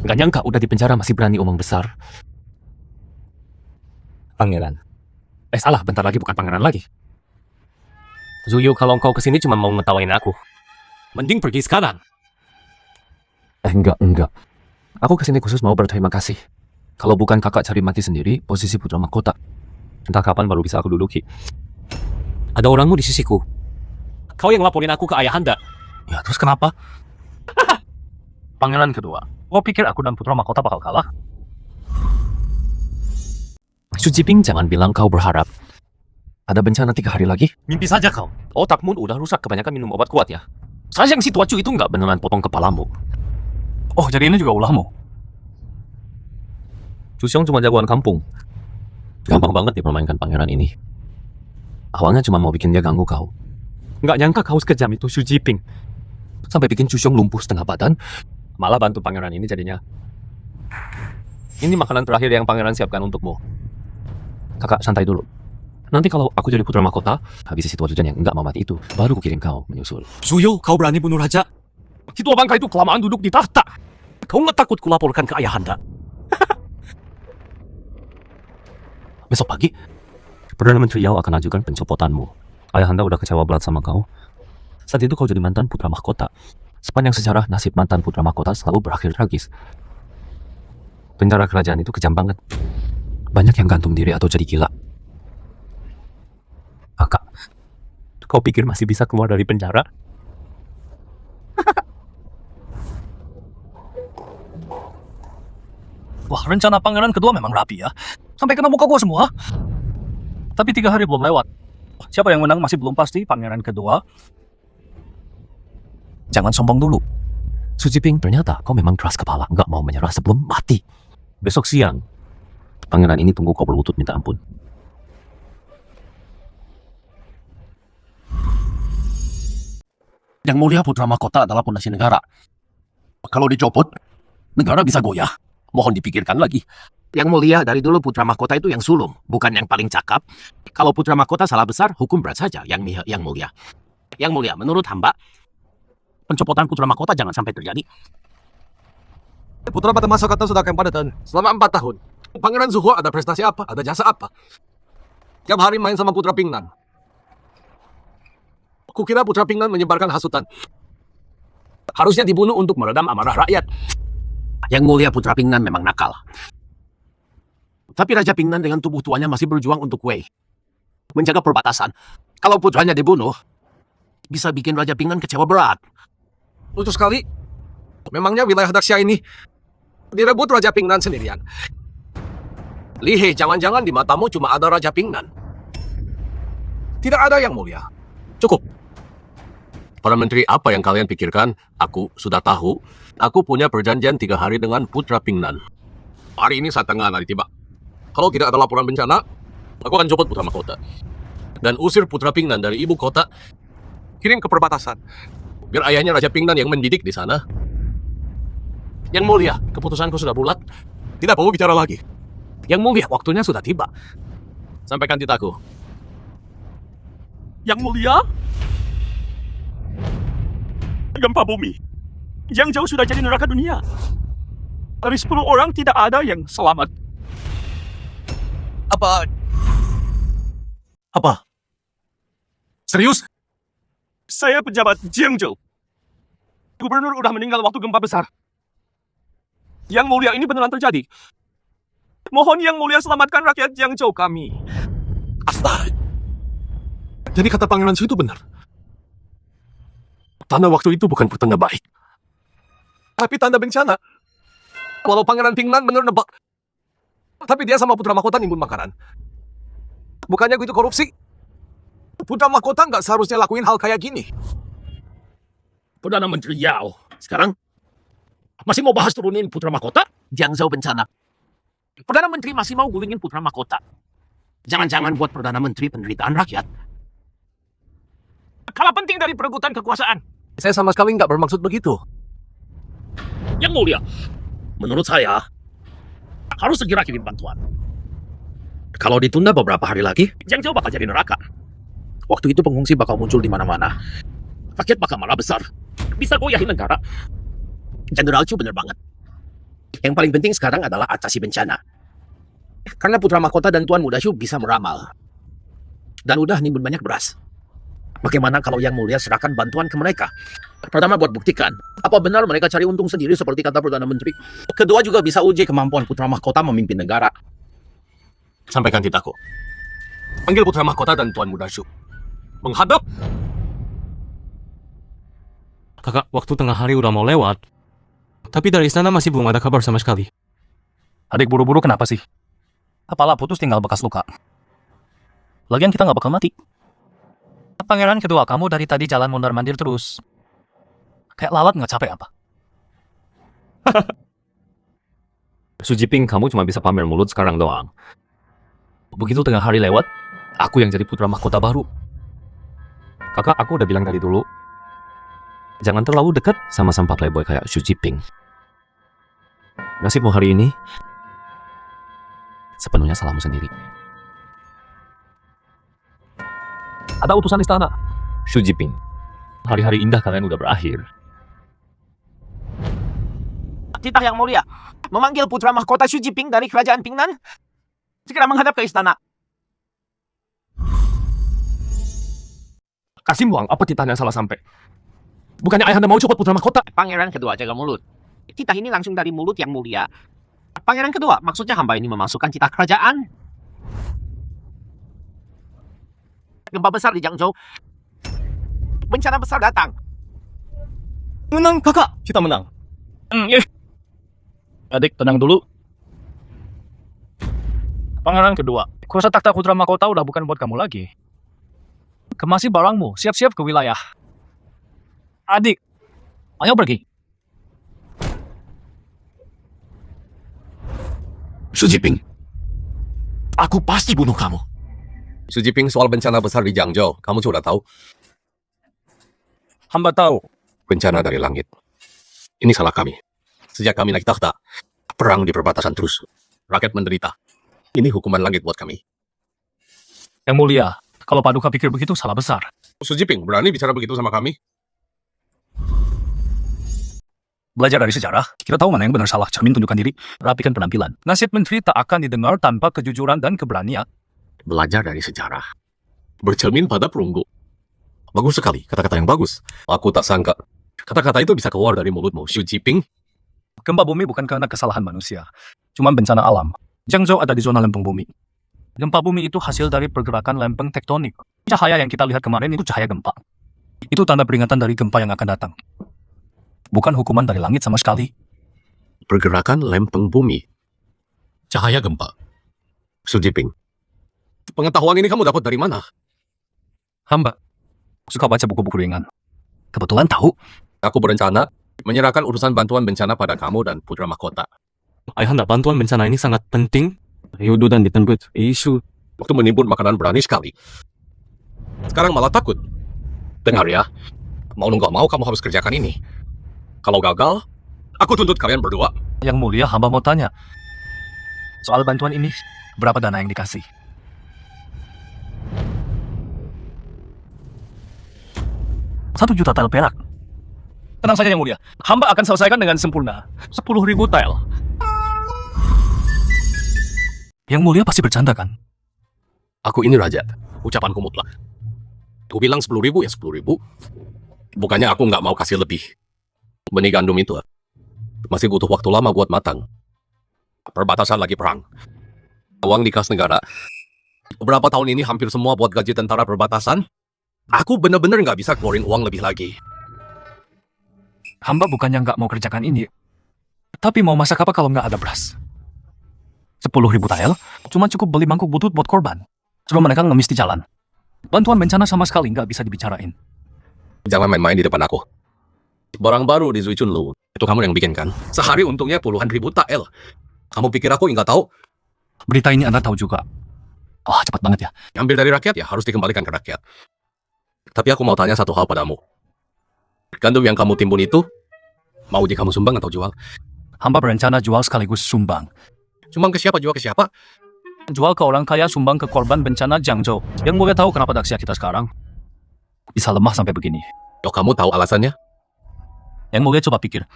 Gak nyangka udah di penjara masih berani omong besar. Pangeran. Salah, bentar lagi bukan pangeran lagi. Zuyo, kalau kau kesini cuma mau ngetawain aku. Mending pergi sekarang. Enggak. Aku kesini khusus mau berterima kasih. Kalau bukan kakak cari mati sendiri, posisi putra mahkota entah kapan baru bisa aku duduki. Ada orangmu di sisiku. Kau yang laporin aku ke ayahanda. Ya terus kenapa? Pangeran kedua, kau pikir aku dan putra mahkota bakal kalah? Xu Jiping, jangan bilang kau berharap ada bencana 3 hari lagi. Mimpi saja kau. Otakmu udah rusak, kebanyakan minum obat kuat ya. Sayang si Tuacu itu nggak beneran potong kepalamu. Oh, jadi ini juga ulahmu? Chu Xiong cuma jagoan kampung. Gampang banget dipermainkan pangeran ini. Awalnya cuma mau bikin dia ganggu kau. Nggak nyangka kau sekejam itu Xu Jiping. Sampai bikin Chu Xiong lumpuh setengah badan. Malah bantu pangeran ini jadinya. Ini makanan terakhir yang pangeran siapkan untukmu. Kakak, santai dulu. Nanti kalau aku jadi putra mahkota, habis situasi yang enggak mau mati itu, baru kukirim kau menyusul. Zuyo, kau berani bunuh raja? Si tua bangka itu kelamaan duduk di tahta. Kau nggak takut kulaporkan ke ayahanda? Besok pagi, Perdana Menteri Yao akan ajukan pencopotanmu. Ayahanda udah kecewa berat sama kau. Saat itu kau jadi mantan putra mahkota. Sepanjang sejarah, nasib mantan putra mahkota selalu berakhir tragis. Penjara kerajaan itu kejam banget. Banyak yang gantung diri atau jadi gila. Kakak, kau pikir masih bisa keluar dari penjara? Wah, rencana pangeran kedua memang rapi ya. Sampai kena muka gua semua. Tapi 3 hari belum lewat. Siapa yang menang masih belum pasti. Pangeran kedua, jangan sombong dulu. Xu Jiping, ternyata kau memang keras kepala, nggak mau menyerah sebelum mati. Besok siang, pangeran ini tunggu kau berlutut minta ampun. Yang mulia putra mahkota adalah pondasi negara. Kalau dicopot, negara bisa goyah. Mohon dipikirkan lagi. Yang mulia, dari dulu putra mahkota itu yang sulung, bukan yang paling cakap. Kalau putra mahkota salah besar, hukum berat saja yang mulia. Yang mulia, menurut hamba, pencopotan putra mahkota jangan sampai terjadi. Putra pada masa kata sudah kepadatan selama 4 tahun. Pangeran Zuho ada prestasi apa? Ada jasa apa? Tiap hari main sama Putra Pingnan. Kukira Putra Pingnan menyebarkan hasutan. Harusnya dibunuh untuk meredam amarah rakyat. Yang mulia putra Pingnan memang nakal. Tapi Raja Pingnan dengan tubuh tuanya masih berjuang untuk Wei. Menjaga perbatasan. Kalau putranya dibunuh, bisa bikin Raja Pingnan kecewa berat. Lucu sekali. Memangnya wilayah Daxia ini direbut Raja Pingnan sendirian. Lihe, jangan-jangan di matamu cuma ada Raja Pingnan. Tidak ada yang mulia. Cukup. Para menteri, apa yang kalian pikirkan? Aku sudah tahu. Aku punya perjanjian 3 hari dengan Putra Pingnan. Hari ini saat tengah hari tiba. Kalau tidak ada laporan bencana, aku akan copot Putra Mahkota. Dan usir Putra Pingnan dari ibu kota, kirim ke perbatasan. Biar ayahnya Raja Pingnan yang mendidik di sana. Yang mulia, keputusanku sudah bulat. Tidak perlu bicara lagi. Yang mulia, waktunya sudah tiba. Sampaikan titaku. Yang mulia, gempa bumi. Yang jauh sudah jadi neraka dunia. Dari 10 orang tidak ada yang selamat. Apa? Serius? Saya pejabat Jiangzhou. Gubernur udah meninggal waktu gempa besar. Yang mulia, ini beneran terjadi. Mohon yang mulia selamatkan rakyat Jiangzhou kami. Astaga. Jadi kata Pangeran Su itu benar. Tanda waktu itu bukan pertanda baik. Tapi tanda bencana. Walau Pangeran Pingnan benar nebak. Tapi dia sama Putra Mahkota nimbun makanan. Bukannya gitu korupsi. Putra Mahkota nggak seharusnya lakuin hal kayak gini. Perdana Menteri Yao, sekarang masih mau bahas turunin Putra Mahkota? Jiangzhou bencana. Perdana Menteri masih mau gulingin Putra Mahkota. Jangan-jangan buat Perdana Menteri penderitaan rakyat. Kalah penting dari perebutan kekuasaan. Saya sama sekali nggak bermaksud begitu. Yang mulia, menurut saya, harus segera kirim bantuan. Kalau ditunda beberapa hari lagi, Jiangzhou bakal jadi neraka. Waktu itu pengungsi bakal muncul di mana-mana. Rakyat bakal marah besar. Bisa goyahin negara. Jenderal Chu bener banget. Yang paling penting sekarang adalah atasi bencana. Karena putra mahkota dan Tuan Muda Shu bisa meramal. Dan udah nimbun banyak beras. Bagaimana kalau Yang Mulia serahkan bantuan ke mereka? Pertama buat buktikan, apa benar mereka cari untung sendiri seperti kata Perdana Menteri. Kedua juga bisa uji kemampuan putra mahkota memimpin negara. Sampaikan titahku. Panggil putra mahkota dan Tuan Muda Shu. Menghadap. Kakak, waktu tengah hari udah mau lewat. Tapi dari istana masih belum ada kabar sama sekali. Adik buru-buru kenapa sih? Kepala putus tinggal bekas luka. Lagian kita nggak bakal mati. Pangeran kedua kamu dari tadi jalan mondar-mandir terus. Kayak lalat nggak capek apa? Xu Jiping, kamu cuma bisa pamer mulut sekarang doang. Begitu tengah hari lewat, aku yang jadi putra mahkota baru. Kakak, aku udah bilang dari dulu, jangan terlalu dekat sama sampah playboy kayak Xu Jiping. Nasibmu hari ini sepenuhnya salahmu sendiri. Ada utusan istana. Xu Jiping, hari-hari indah kalian udah berakhir. Titah Yang Mulia, memanggil putra mahkota Xu Jiping dari kerajaan Pingnan. Segera menghadap ke istana. Kasih Wang, apa titahnya salah sampai? Bukannya ayahanda mau copot putra mahkota? Pangeran kedua jaga mulut. Titah ini langsung dari mulut Yang Mulia. Pangeran kedua, maksudnya hamba ini memasukkan titah kerajaan. Gempa besar di Jiangzhou. Bencana besar datang. Menang kakak, kita menang. Adik tenang dulu. Pangeran kedua, kurasa takhta putra mahkota udah bukan buat kamu lagi. Kemasi barangmu, siap-siap ke wilayah. Adik, ayo pergi. Xu Jiping, aku pasti bunuh kamu. Xu Jiping, soal bencana besar di Jiangzhou, kamu sudah tahu? Hamba tahu. Bencana dari langit. Ini salah kami. Sejak kami naik takhta, perang di perbatasan terus. Rakyat menderita. Ini hukuman langit buat kami. Yang Mulia, kalau Paduka pikir begitu salah besar. Xu Jiping, berani bicara begitu sama kami? Belajar dari sejarah, kita tahu mana yang benar salah, cermin tunjukkan diri, rapikan penampilan. Nasib menteri tak akan didengar tanpa kejujuran dan keberanian. Belajar dari sejarah. Bercermin pada perunggu. Bagus sekali, kata-kata yang bagus. Aku tak sangka kata-kata itu bisa keluar dari mulutmu, Xu Jiping. Gempa bumi bukan karena kesalahan manusia, cuma bencana alam. Jiangzhou ada di zona lempeng bumi. Gempa bumi itu hasil dari pergerakan lempeng tektonik. Cahaya yang kita lihat kemarin itu cahaya gempa. Itu tanda peringatan dari gempa yang akan datang. Bukan hukuman dari langit sama sekali. Pergerakan lempeng bumi. Cahaya gempa. Xu Jiping, pengetahuan ini kamu dapat dari mana? Hamba suka baca buku-buku ringan. Kebetulan tahu. Aku berencana menyerahkan urusan bantuan bencana pada kamu dan putra mahkota. Ayahanda, bantuan bencana ini sangat penting. Yudu dan ditembut isu. Waktu menimbun makanan berani sekali. Sekarang malah takut. Dengar ya, mau nggak mau kamu harus kerjakan ini. Kalau gagal, aku tuntut kalian berdua. Yang Mulia, hamba mau tanya. Soal bantuan ini, berapa dana yang dikasih? $1 juta tel perak. Tenang saja Yang Mulia, hamba akan selesaikan dengan sempurna. 10.000 tel. Yang Mulia pasti bercanda kan? Aku ini raja, ucapanku mutlak. Aku bilang 10.000 ya 10.000. Bukannya aku nggak mau kasih lebih. Benih gandum itu masih butuh waktu lama buat matang. Perbatasan lagi perang. Uang di kas negara. Beberapa tahun ini hampir semua buat gaji tentara perbatasan. Aku bener-bener nggak bisa keluarin uang lebih lagi. Hamba bukannya nggak mau kerjakan ini, tapi mau masak apa kalau nggak ada beras? 10.000 tel cuma cukup beli mangkuk butut buat korban. Sebelum mereka ngemis di jalan. Bantuan bencana sama sekali nggak bisa dibicarain. Jangan main-main di depan aku. Barang baru di Zuichunlu, itu kamu yang bikin kan? Sehari untungnya puluhan ribu tel. Kamu pikir aku nggak tahu? Berita ini Anda tahu juga. Wah, cepat banget ya. Ambil dari rakyat ya harus dikembalikan ke rakyat. Tapi aku mau tanya satu hal padamu. Gandum yang kamu timbun itu, mau kamu sumbang atau jual? Hamba berencana jual sekaligus sumbang. Sumbang ke siapa, jual ke siapa? Jual ke orang kaya, sumbang ke korban bencana Jiangzhou. Yang Mulia tahu kenapa Daxia kita sekarang bisa lemah sampai begini. Oh, kamu tahu alasannya? Yang Mulia coba pikir.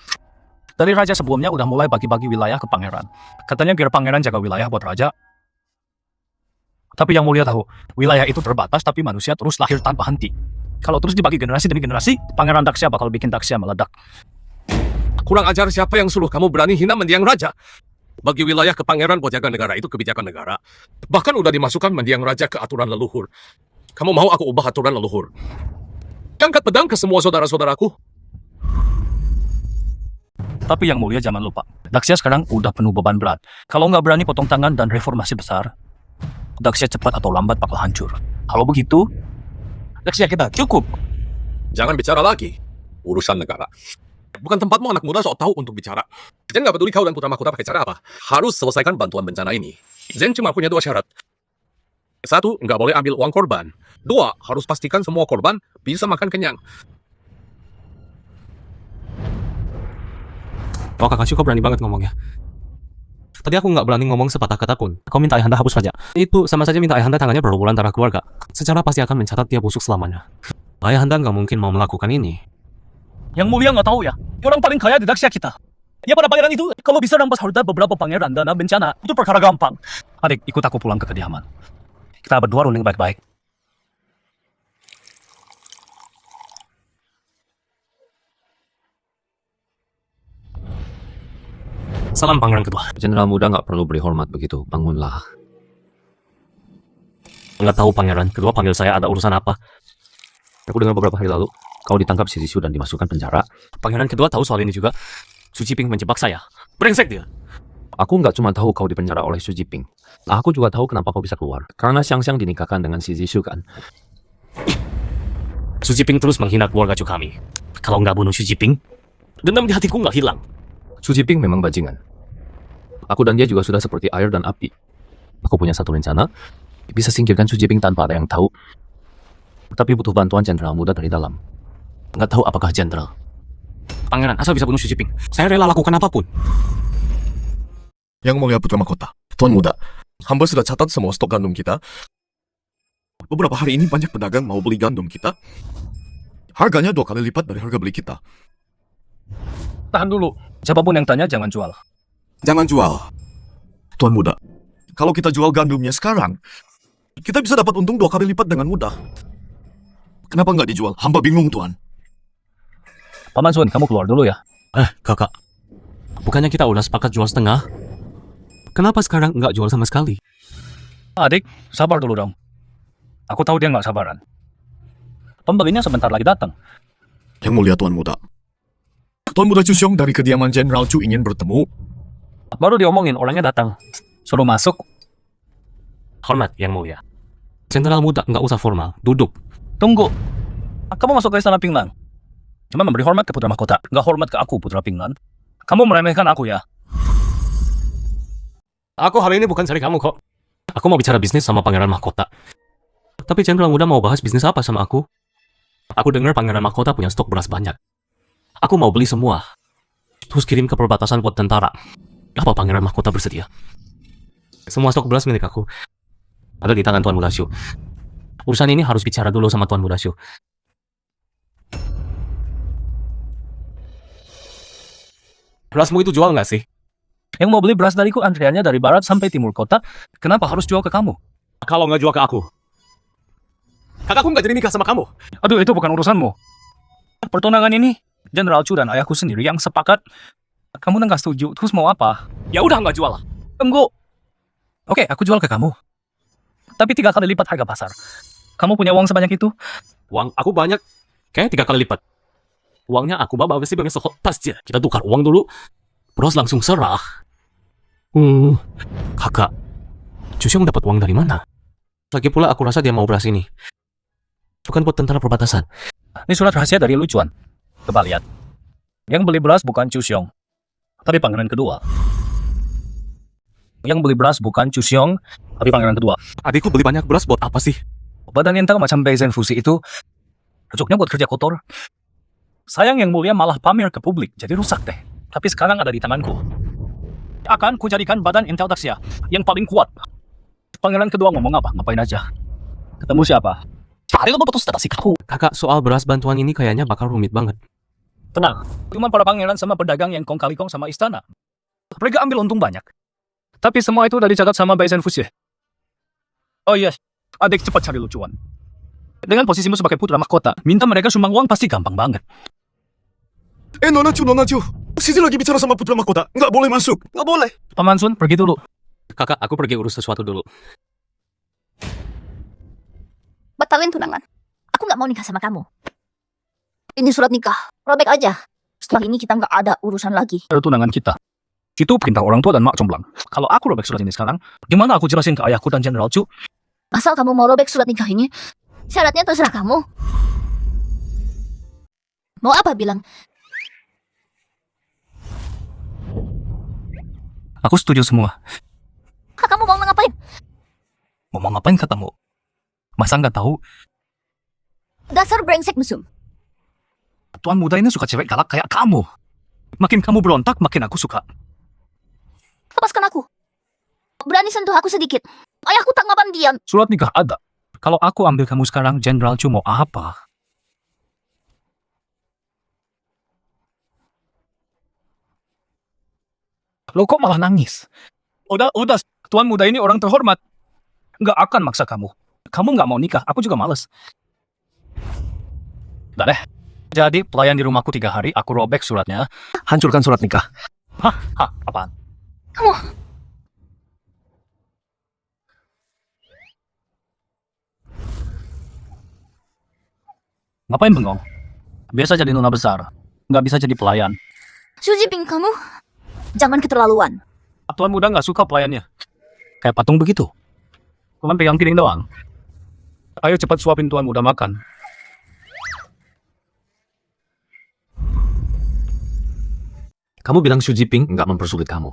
Dari raja sebelumnya udah mulai bagi-bagi wilayah ke pangeran. Katanya biar pangeran jaga wilayah buat raja. Tapi yang mulia tahu, wilayah itu terbatas tapi manusia terus lahir tanpa henti. Kalau terus dibagi generasi demi generasi, pangeran Daksya bakal bikin Daksya meledak. Kurang ajar siapa yang suruh kamu berani hina mendiang raja? Bagi wilayah ke pangeran buat jaga negara itu kebijakan negara. Bahkan udah dimasukkan mendiang raja ke aturan leluhur. Kamu mau aku ubah aturan leluhur? Angkat pedang ke semua saudara-saudaraku. Tapi yang mulia jangan lupa, Daksya sekarang udah penuh beban berat. Kalau nggak berani potong tangan dan reformasi besar, Daksya cepat atau lambat bakal hancur. Kalau begitu, Daksya kita cukup. Jangan bicara lagi. Urusan negara. Bukan tempatmu anak muda sok tahu untuk bicara. Zen nggak peduli kau dan putra mahkota pakai cara apa. Harus selesaikan bantuan bencana ini. Zen cuma punya 2 syarat. 1, nggak boleh ambil uang korban. 2, harus pastikan semua korban bisa makan kenyang. Oh kakak Shu, kau berani banget ngomongnya. Tadi aku nggak berani ngomong sepatah kata pun. Kau minta ayahanda hapus raja. Itu sama saja minta ayahanda tangannya berhubungan antara keluarga. Secara pasti akan mencatat dia busuk selamanya. Ayahanda nggak mungkin mau melakukan ini. Yang mulia nggak tahu ya, orang paling kaya di Daksya kita. Ya pada pangeran itu, kalau bisa rampas harta beberapa pangeran dana bencana, itu perkara gampang. Adik, ikut aku pulang ke kediaman. Kita berdua runding baik-baik. Salam pangeran kedua. Jenderal muda nggak perlu beri hormat begitu. Bangunlah. Nggak tahu pangeran kedua panggil saya ada urusan apa. Aku dengar beberapa hari lalu, kau ditangkap si Zishu dan dimasukkan penjara. Pangeran kedua tahu soal ini juga. Su Jiping menjebak saya. Brengsek dia. Aku nggak cuma tahu kau dipenjara oleh Su Jiping. Aku juga tahu kenapa kau bisa keluar. Karena Xiang dinikahkan dengan si Zishu kan. Su Jiping terus menghina keluarga cu kami. Kalau nggak bunuh Su Jiping, dendam di hatiku nggak hilang. Su Jiping memang bajingan. Aku dan dia juga sudah seperti air dan api. Aku punya satu rencana, bisa singkirkan Su Jiping tanpa ada yang tahu. Tapi butuh bantuan jenderal muda dari dalam. Nggak tahu apakah jenderal. Pangeran, asal bisa bunuh Su Jiping, saya rela lakukan apapun. Yang mulia putra mahkota, Tuan Muda, hamba sudah catat semua stok gandum kita. Beberapa hari ini banyak pedagang mau beli gandum kita. Harganya 2 kali lipat dari harga beli kita. Tahan dulu, siapapun yang tanya jangan jual. Jangan jual. Tuan Muda, kalau kita jual gandumnya sekarang, kita bisa dapat untung 2 kali lipat dengan mudah. Kenapa nggak dijual? Hamba bingung, Tuan. Paman Sun, kamu keluar dulu ya. Kakak. Bukannya kita udah sepakat jual setengah? Kenapa sekarang nggak jual sama sekali? Adik, sabar dulu dong. Aku tahu dia nggak sabaran. Pembelinya sebentar lagi datang. Yang mulia Tuan Muda. Tuan Muda Chusyong dari kediaman Jenderal Chu ingin bertemu. Baru diomongin, orangnya datang. Suruh masuk. Hormat, Yang Mulia. Jenderal muda nggak usah formal, duduk. Tunggu. Kamu masuk ke istana Pinglan. Cuma memberi hormat ke putra mahkota. Nggak hormat ke aku, putra Pinglan. Kamu meremehkan aku ya. Aku hari ini bukan cari kamu kok. Aku mau bicara bisnis sama pangeran mahkota. Tapi jenderal muda mau bahas bisnis apa sama aku? Aku dengar pangeran mahkota punya stok beras banyak. Aku mau beli semua. Terus kirim ke perbatasan buat tentara. Apa pangeran mahkota bersedia? Semua stok beras milik aku ada di tangan Tuan Muda Shu. Urusan ini harus bicara dulu sama Tuan Muda Shu. Berasmu itu jual nggak sih? Yang mau beli beras dariku antriannya dari barat sampai timur kota. Kenapa harus jual ke kamu? Kalau nggak jual ke aku, kakakku nggak jadi nikah sama kamu. Aduh, itu bukan urusanmu. Pertunangan ini, Jenderal Chu dan ayahku sendiri yang sepakat. Kamu nggak setuju, terus mau apa? Ya udah nggak jual. Tunggu. Oke, aku jual ke kamu. Tapi 3 kali lipat harga pasar. Kamu punya uang sebanyak itu? Uang aku banyak, kayak 3 kali lipat. Uangnya aku bawa besi besok pasti. Kita tukar uang dulu, terus langsung serah. Kakak, Chusyong dapat uang dari mana? Lagi pula aku rasa dia mau beras ini. Bukan buat tentara perbatasan. Ini surat rahasia dari Lucuan. Coba lihat. Yang beli beras bukan Chusyong, tapi pangeran kedua. Yang beli beras bukan Chusyong, tapi pangeran kedua. Adikku beli banyak beras buat apa sih? Badan yang macam Beizen Fusi itu, cocoknya buat kerja kotor. Sayang Yang Mulia malah pamer ke publik, jadi rusak deh. Tapi sekarang ada di tanganku. Akan kujadikan badan intel Daksya yang paling kuat. Pangeran kedua ngomong apa? Ngapain aja? Ketemu siapa? Cari lo betul status kamu. Kakak, soal beras bantuan ini kayaknya bakal rumit banget. Tenang, cuma para pangeran sama pedagang yang kong kali kong sama istana. Mereka ambil untung banyak. Tapi semua itu udah dicatat sama Baizen Fusie. Oh iya, adik cepat cari lucuan. Dengan posisimu sebagai putra mahkota, minta mereka sumbang uang pasti gampang banget. Nona Chu. Sisi lagi bicara sama putra mahkota. Nggak boleh masuk. Nggak boleh. Paman Sun, pergi dulu. Kakak, aku pergi urus sesuatu dulu. Batalin tunangan. Aku nggak mau nikah sama kamu. Ini surat nikah. Robek aja. Setelah ini kita nggak ada urusan lagi. Ada tunangan kita. Itu perintah orang tua dan mak comblang. Kalau aku robek surat ini sekarang, gimana aku jelasin ke ayahku dan Jenderal Chu? Asal kamu mau robek surat nikah ini, syaratnya terserah kamu. Mau apa bilang? Aku setuju semua. Kamu mau ngapain? Mau ngapain katamu? Masa nggak tahu? Dasar brengsek mesum. Tuan muda ini suka cewek galak kayak kamu. Makin kamu berontak, makin aku suka. Lepaskan aku. Berani sentuh aku sedikit. Ayahku tanggapan diam. Surat nikah ada. Kalau aku ambil kamu sekarang, Jenderal Chu mau apa? Lo kok malah nangis? Udah, Tuan muda ini orang terhormat. Nggak akan maksa kamu. Kamu nggak mau nikah, aku juga males. Udah deh. Jadi pelayan di rumahku 3 hari, aku robek suratnya. Hancurkan surat nikah. Hah, apaan? Kamu. Ngapain bengong? Biasa jadi nona besar. Nggak bisa jadi pelayan. Xu Jiping, kamu jangan keterlaluan. Tuan muda nggak suka pelayannya. Kayak patung begitu. Cuman pegang piring doang. Ayo cepat suapin tuan muda makan. Kamu bilang Xu Jiping nggak mempersulit kamu.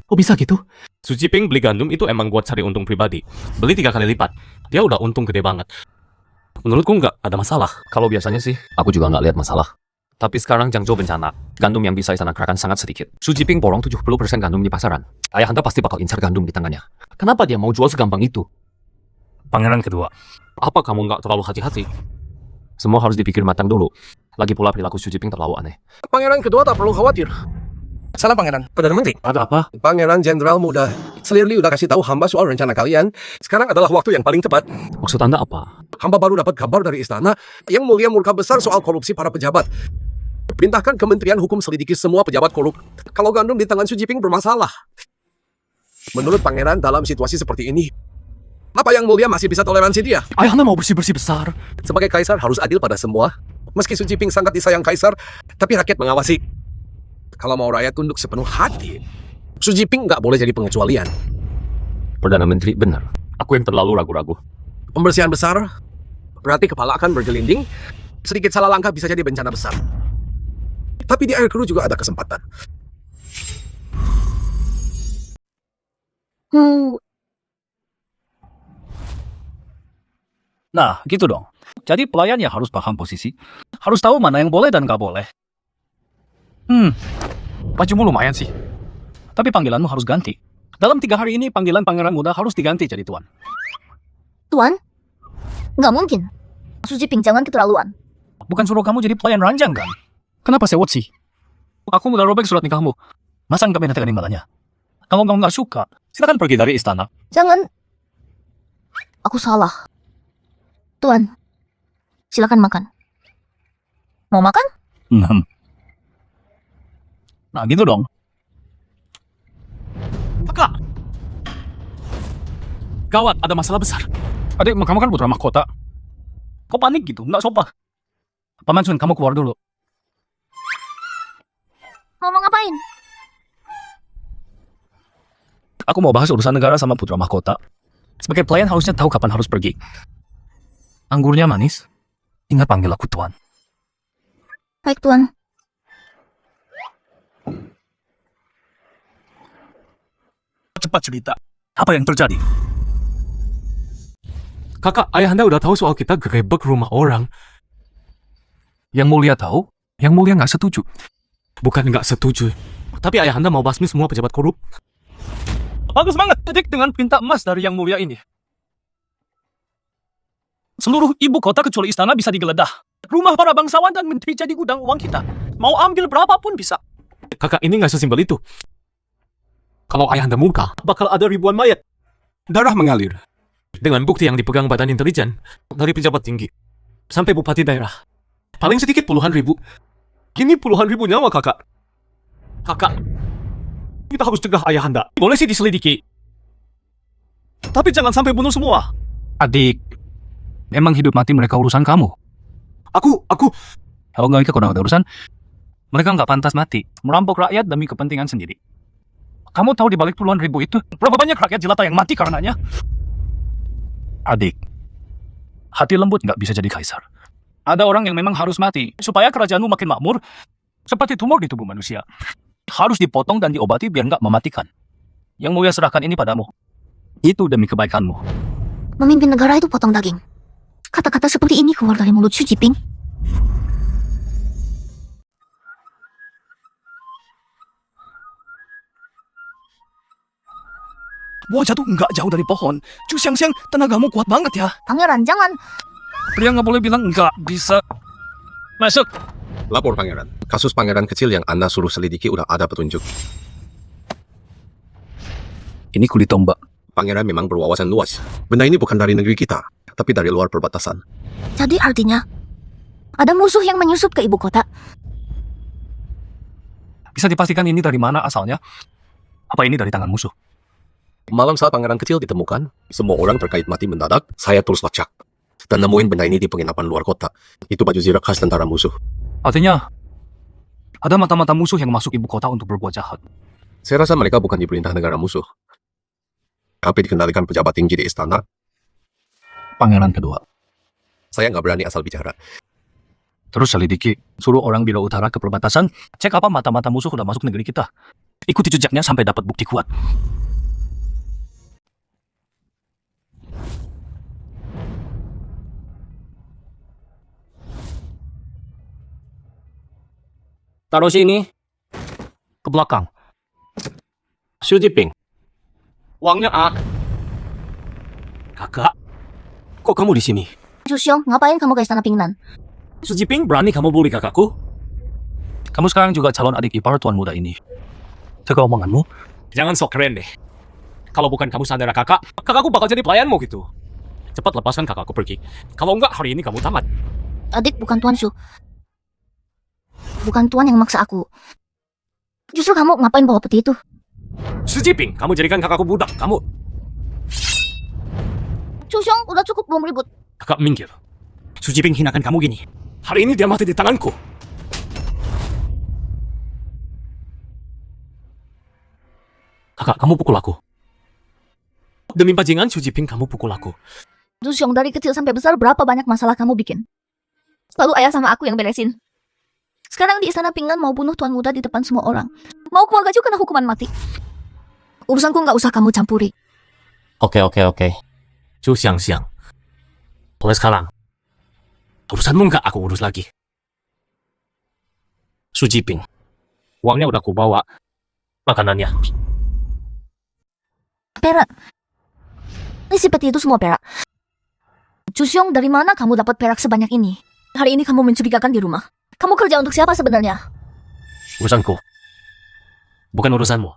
Kok bisa gitu? Xu Jiping beli gandum itu emang buat cari untung pribadi. Beli 3 kali lipat. Dia udah untung gede banget. Menurutku nggak ada masalah. Kalau biasanya sih, aku juga nggak lihat masalah. Tapi sekarang Jiangzhou bencana. Gandum yang bisa istana kerahkan sangat sedikit. Xu Jiping borong 70% gandum di pasaran. Ayahanda pasti bakal incar gandum di tangannya. Kenapa dia mau jual segampang itu? Pangeran kedua. Apa kamu nggak terlalu hati-hati? Semua harus dipikir matang dulu. Lagi pula perilaku Xu Jiping terlalu aneh. Pangeran kedua tak perlu khawatir. Salam Pangeran. Perdana Menteri. Ada apa? Pangeran Jenderal muda. Clearly udah kasih tahu hamba soal rencana kalian. Sekarang adalah waktu yang paling tepat. Maksud Anda apa? Hamba baru dapat kabar dari istana yang mulia murka besar soal korupsi para pejabat. Perintahkan Kementerian Hukum selidiki semua pejabat korup. Kalau gandum di tangan Xu Jiping bermasalah. Menurut Pangeran dalam situasi seperti ini, apa yang mulia masih bisa toleransi dia? Ayahanda mau bersih-bersih besar. Sebagai kaisar harus adil pada semua. Meski Xu Jiping sangat disayang kaisar, tapi rakyat mengawasi. Kalau mau rakyat tunduk sepenuh hati, Xu Jiping nggak boleh jadi pengecualian. Perdana Menteri benar. Aku yang terlalu ragu-ragu. Pembersihan besar, berarti kepala akan bergelinding. Sedikit salah langkah bisa jadi bencana besar. Tapi di air keruh juga ada kesempatan. Nah, gitu dong. Jadi pelayan ya harus paham posisi. Harus tahu mana yang boleh dan nggak boleh. Bajumu lumayan sih. Tapi panggilanmu harus ganti. Dalam 3 hari ini panggilan pangeran muda harus diganti jadi tuan. Tuan? Nggak mungkin. Xu Jiping jangan keterlaluan. Bukan suruh kamu jadi pelayan ranjang kan? Kenapa sewot sih? Aku udah robek surat nikahmu. Masa nggak minta imbalannya? Kalau kamu nggak suka, silakan pergi dari istana. Jangan. Aku salah. Tuan, silakan makan. Mau makan? Nah gitu dong. Kakak! Gawat, ada masalah besar. Adik, kamu kan putra mahkota. Kok panik gitu? Nggak sopan. Paman Sun, kamu keluar dulu. Mau ngapain? Aku mau bahas urusan negara sama putra mahkota. Sebagai pelayan harusnya tahu kapan harus pergi. Anggurnya manis. Ingat panggil aku tuan. Baik, Tuan. Cepat cerita. Apa yang terjadi? Kakak, ayahanda udah tahu soal kita gerebek rumah orang. Yang mulia tahu, yang mulia nggak setuju. Bukan nggak setuju. Tapi ayahanda mau basmi semua pejabat korup. Bagus banget, Adik, dengan pinta emas dari yang mulia ini. Seluruh ibu kota kecuali istana bisa digeledah. Rumah para bangsawan dan menteri jadi gudang uang kita. Mau ambil berapapun bisa. Kakak, ini nggak sesimpel itu. Kalau ayahanda muka, bakal ada ribuan mayat. Darah mengalir. Dengan bukti yang dipegang badan intelijen, dari pejabat tinggi, sampai bupati daerah. Paling sedikit puluhan ribu. Ini puluhan ribu nyawa, kakak. Kakak, kita harus cegah ayahanda. Boleh sih diselidiki. Tapi jangan sampai bunuh semua. Adik, memang hidup mati mereka urusan kamu. Aku, Kalau nggak ikut orang ada urusan, mereka nggak pantas mati. Merampok rakyat demi kepentingan sendiri. Kamu tahu di balik puluhan ribu itu, berapa banyak rakyat jelata yang mati karenanya? Adik, hati lembut nggak bisa jadi kaisar. Ada orang yang memang harus mati, supaya kerajaanmu makin makmur, seperti tumor di tubuh manusia. Harus dipotong dan diobati biar nggak mematikan. Yang mulia serahkan ini padamu. Itu demi kebaikanmu. Memimpin negara itu potong daging. Kata-kata seperti ini keluar dari mulut Xi Jinping. Buah jatuh nggak jauh dari pohon. Cu siang-siang, tenagamu kuat banget ya. Pangeran, jangan. Pria nggak boleh bilang nggak bisa. Masuk. Lapor pangeran. Kasus pangeran kecil yang Anda suruh selidiki udah ada petunjuk. Ini kulit tombak. Pangeran memang berwawasan luas. Benda ini bukan dari negeri kita, tapi dari luar perbatasan. Jadi artinya, ada musuh yang menyusup ke ibu kota. Bisa dipastikan ini dari mana asalnya? Apa ini dari tangan musuh? Malam saat pangeran kecil ditemukan, semua orang terkait mati mendadak, saya terus lacak. Dan nemuin benda ini di penginapan luar kota. Itu baju zirak khas tentara musuh. Artinya, ada mata-mata musuh yang masuk ibu kota untuk berbuat jahat. Saya rasa mereka bukan di perintah negara musuh. Tapi dikendalikan pejabat tinggi di istana. Pangeran kedua. Saya nggak berani asal bicara. Terus selidiki, suruh orang Biro Utara ke perbatasan, cek apa mata-mata musuh udah masuk negeri kita. Ikuti jejaknya sampai dapat bukti kuat. Taruh sini. Ke belakang. Xi Jinping. Uangnya A. Kakak, kok kamu di sini? Chu Xiong, ngapain kamu ke istana pinggiran? Xi Jinping berani kamu bully kakakku? Kamu sekarang juga calon adik ipar tuan muda ini. Jaga omonganmu. Jangan sok keren deh. Kalau bukan kamu saudara kakak, kakakku bakal jadi pelayanmu gitu. Cepat lepaskan kakakku pergi. Kalau enggak, hari ini kamu tamat. Adik bukan Tuan Shu. Bukan Tuan yang maksa aku. Justru kamu ngapain bawa peti itu? Xi Jinping, kamu jadikan kakakku budak. Kamu, Chu Xiong, udah cukup belum ribut. kakak minggir. Xi Jinping hinakan kamu gini. Hari ini dia mati di tanganku. Kakak, kamu pukul aku. Demi bajingan Xi Jinping, kamu pukul aku. Chu Xiong, dari kecil sampai besar berapa banyak masalah kamu bikin? Selalu ayah sama aku yang beresin. Sekarang di istana pinggan mau bunuh tuan muda di depan semua orang. Mau keluarga juga kena hukuman mati. Urusanku nggak usah kamu campuri. Oke. Cu siang-siang. Mulai sekarang, urusanmu nggak aku urus lagi. Xi Jinping, uangnya udah aku bawa. Makanannya. Perak. Isi peti itu semua perak. Chu Xiong, dari mana kamu dapat perak sebanyak ini? Hari ini kamu mencurigakan di rumah. Kamu kerja untuk siapa sebenarnya? Urusanku. Bukan urusanmu.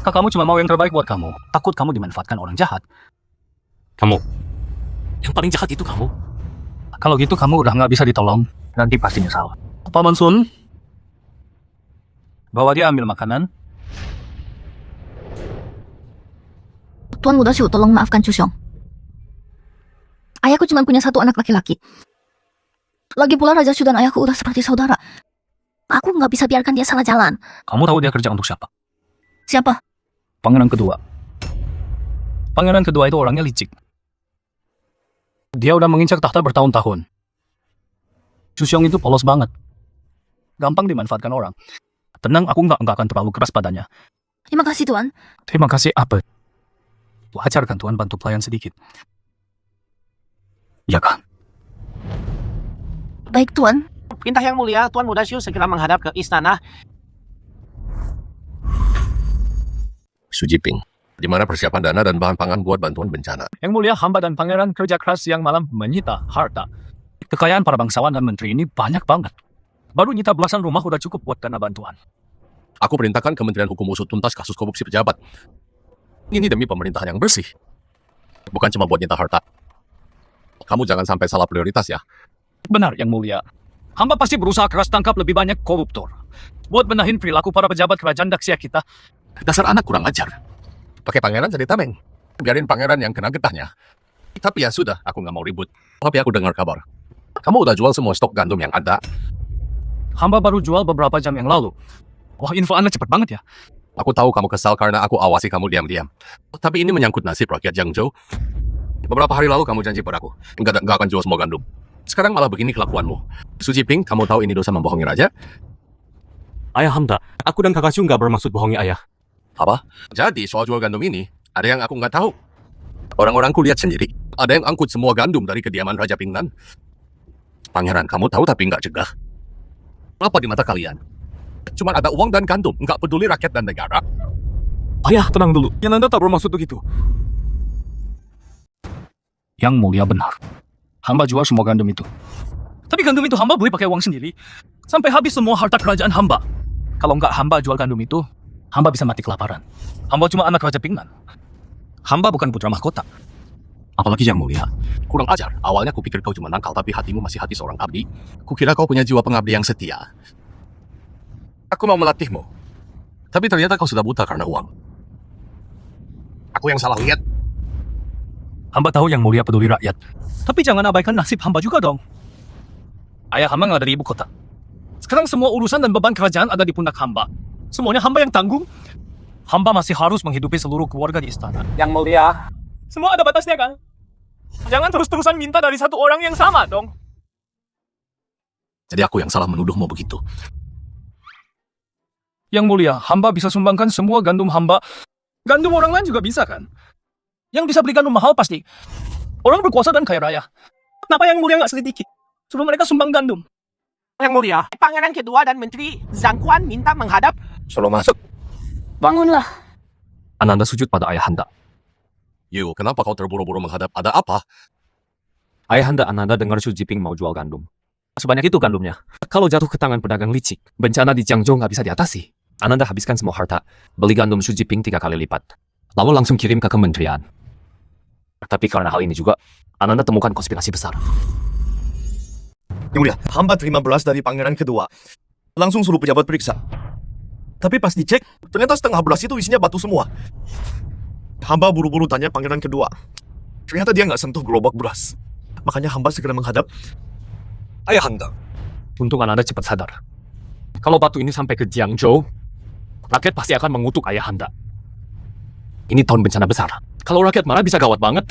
Kakakmu cuma mau yang terbaik buat kamu. Takut kamu dimanfaatkan orang jahat. Kamu. Yang paling jahat itu kamu. Kalau gitu kamu udah nggak bisa ditolong. Nanti pasti nyesal. Paman Sun, bawa dia ambil makanan. Tuan muda Shu, tolong maafkan Chu Xiong. Ayahku cuma punya satu anak laki-laki. Lagi pula Raja Shu dan ayahku udah seperti saudara. Aku nggak bisa biarkan dia salah jalan. Kamu tahu dia kerja untuk siapa? Siapa? Pangeran kedua. Pangeran kedua itu orangnya licik. Dia udah mengincar tahta bertahun-tahun. Chu Xiong itu polos banget. Gampang dimanfaatkan orang. Tenang, aku nggak akan terlalu keras padanya. Terima kasih, Tuan. Terima kasih apa? Wajar kan Tuan bantu pelayan sedikit. Ya kan? Baik, Tuan. Perintah yang mulia, Tuan Muda Shu segera menghadap ke istana. Xi Jinping, di mana persiapan dana dan bahan pangan buat bantuan bencana. Yang mulia hamba dan pangeran kerja keras siang malam menyita harta. Kekayaan para bangsawan dan menteri ini banyak banget. Baru nyita belasan rumah udah cukup buat dana bantuan. Aku perintahkan Kementerian Hukum usut tuntas kasus korupsi pejabat. Ini demi pemerintahan yang bersih. Bukan cuma buat nyita harta. Kamu jangan sampai salah prioritas ya. Benar, Yang Mulia. Hamba pasti berusaha keras tangkap lebih banyak koruptor. Buat benahin perilaku para pejabat kerajaan Daxia kita. Dasar anak kurang ajar. Pakai pangeran jadi tameng. Biarin pangeran yang kena getahnya. Tapi ya sudah, aku nggak mau ribut. Tapi aku dengar kabar. Kamu udah jual semua stok gandum yang ada. Hamba baru jual beberapa jam yang lalu. Wah, info Anda cepat banget ya. Aku tahu kamu kesal karena aku awasi kamu diam-diam. Tapi ini menyangkut nasib rakyat Jiangzhou. Beberapa hari lalu kamu janji padaku, nggak akan jual semua gandum. Sekarang malah begini kelakuanmu. Xu Jiping, kamu tahu ini dosa membohongi raja? Ayah Handa, aku dan kakak Shu nggak bermaksud bohongi ayah. Apa? Jadi soal jual gandum ini, ada yang aku nggak tahu. Orang-orangku lihat sendiri. Ada yang angkut semua gandum dari kediaman Raja Pingnan. Pangeran, kamu tahu tapi nggak cegah. Apa di mata kalian? Cuma ada uang dan gandum, nggak peduli rakyat dan negara. Ayah, tenang dulu. Yang Anda tak bermaksud begitu. Yang Mulia benar. Hamba jual semua gandum itu. Tapi gandum itu hamba beli pakai uang sendiri. Sampai habis semua harta kerajaan hamba. Kalau nggak hamba jual gandum itu, hamba bisa mati kelaparan. Hamba cuma anak Raja Pingnan. Hamba bukan putra mahkota. Apalagi Yang Mulia. Kurang ajar. Awalnya kupikir kau cuma nakal, tapi hatimu masih hati seorang abdi. Kukira kau punya jiwa pengabdi yang setia. Aku mau melatihmu. Tapi ternyata kau sudah buta karena uang. Aku yang salah lihat. Hamba tahu Yang Mulia peduli rakyat. Tapi jangan abaikan nasib hamba juga dong. Ayah hamba nggak dari ibu kota. Sekarang semua urusan dan beban kerajaan ada di pundak hamba. Semuanya hamba yang tanggung. Hamba masih harus menghidupi seluruh keluarga di istana. Yang Mulia. Semua ada batasnya kan? Jangan terus-terusan minta dari satu orang yang sama dong. Jadi aku yang salah menuduhmu begitu. Yang Mulia, hamba bisa sumbangkan semua gandum hamba. Gandum orang lain juga bisa kan? Yang bisa beli gandum mahal pasti orang berkuasa dan kaya raya. Kenapa Yang Mulia nggak selidiki? Suruh mereka sumbang gandum. Yang Mulia. Pangeran kedua dan Menteri Zhang Quan minta menghadap. Suruh masuk. Bangunlah. Ananda sujud pada Ayah Handa. Yu, kenapa kau terburu-buru menghadap? Ada apa? Ayah Handa, Ananda dengar Xu Jiping mau jual gandum. Sebanyak itu gandumnya. Kalau jatuh ke tangan pedagang licik, bencana di Jiangzhou nggak bisa diatasi. Ananda habiskan semua harta, beli gandum Xu Jiping 3 kali lipat. Lalu langsung kirim ke kementerian. Tapi karena hal ini juga, Ananda temukan konspirasi besar. Yang Mulia, hamba terima belas dari pangeran kedua. Langsung suruh pejabat periksa. Tapi pas dicek, ternyata setengah belas itu isinya batu semua. Hamba buru-buru tanya pangeran kedua. Ternyata dia nggak sentuh gerobak beras. Makanya hamba segera menghadap. Ayah Handa. Untung Ananda cepat sadar. Kalau batu ini sampai ke Jiangzhou, rakyat pasti akan mengutuk Ayah Handa. Ini tahun bencana besar. Kalau rakyat marah bisa gawat banget.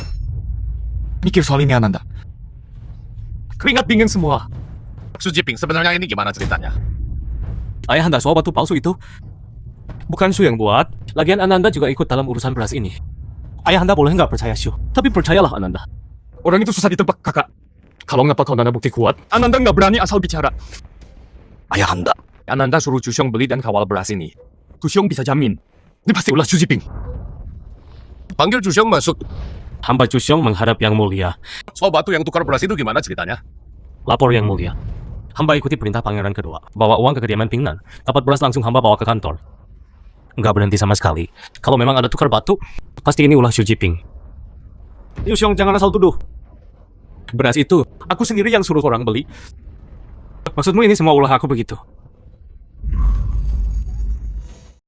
Mikir soal ini Ananda. Keringat dingin semua. Xu Jiping, sebenarnya ini gimana ceritanya? Ayah Handa, soal batu palsu itu bukan Shu yang buat. Lagian Ananda juga ikut dalam urusan beras ini. Ayah Handa boleh nggak percaya Shu, tapi percayalah Ananda. Orang itu susah ditebak, kakak. Kalau nggak pakai Ananda bukti kuat, Ananda nggak berani asal bicara. Ayah Handa. Ananda suruh Cusyong beli dan kawal beras ini. Cusyong bisa jamin. Ini pasti ulah Xu Jiping. Panggil Cusyong masuk. Hamba Cusyong menghadap Yang Mulia. Soal batu yang tukar beras itu gimana ceritanya? Lapor Yang Mulia. Hamba ikuti perintah pangeran kedua. Bawa uang ke kediaman Pingnan. Dapat beras langsung hamba bawa ke kantor. Nggak berhenti sama sekali. Kalau memang ada tukar batu, pasti ini ulah Xu Jiping. Cusyong, jangan asal tuduh. Beras itu, aku sendiri yang suruh orang beli. Maksudmu ini semua ulah aku begitu?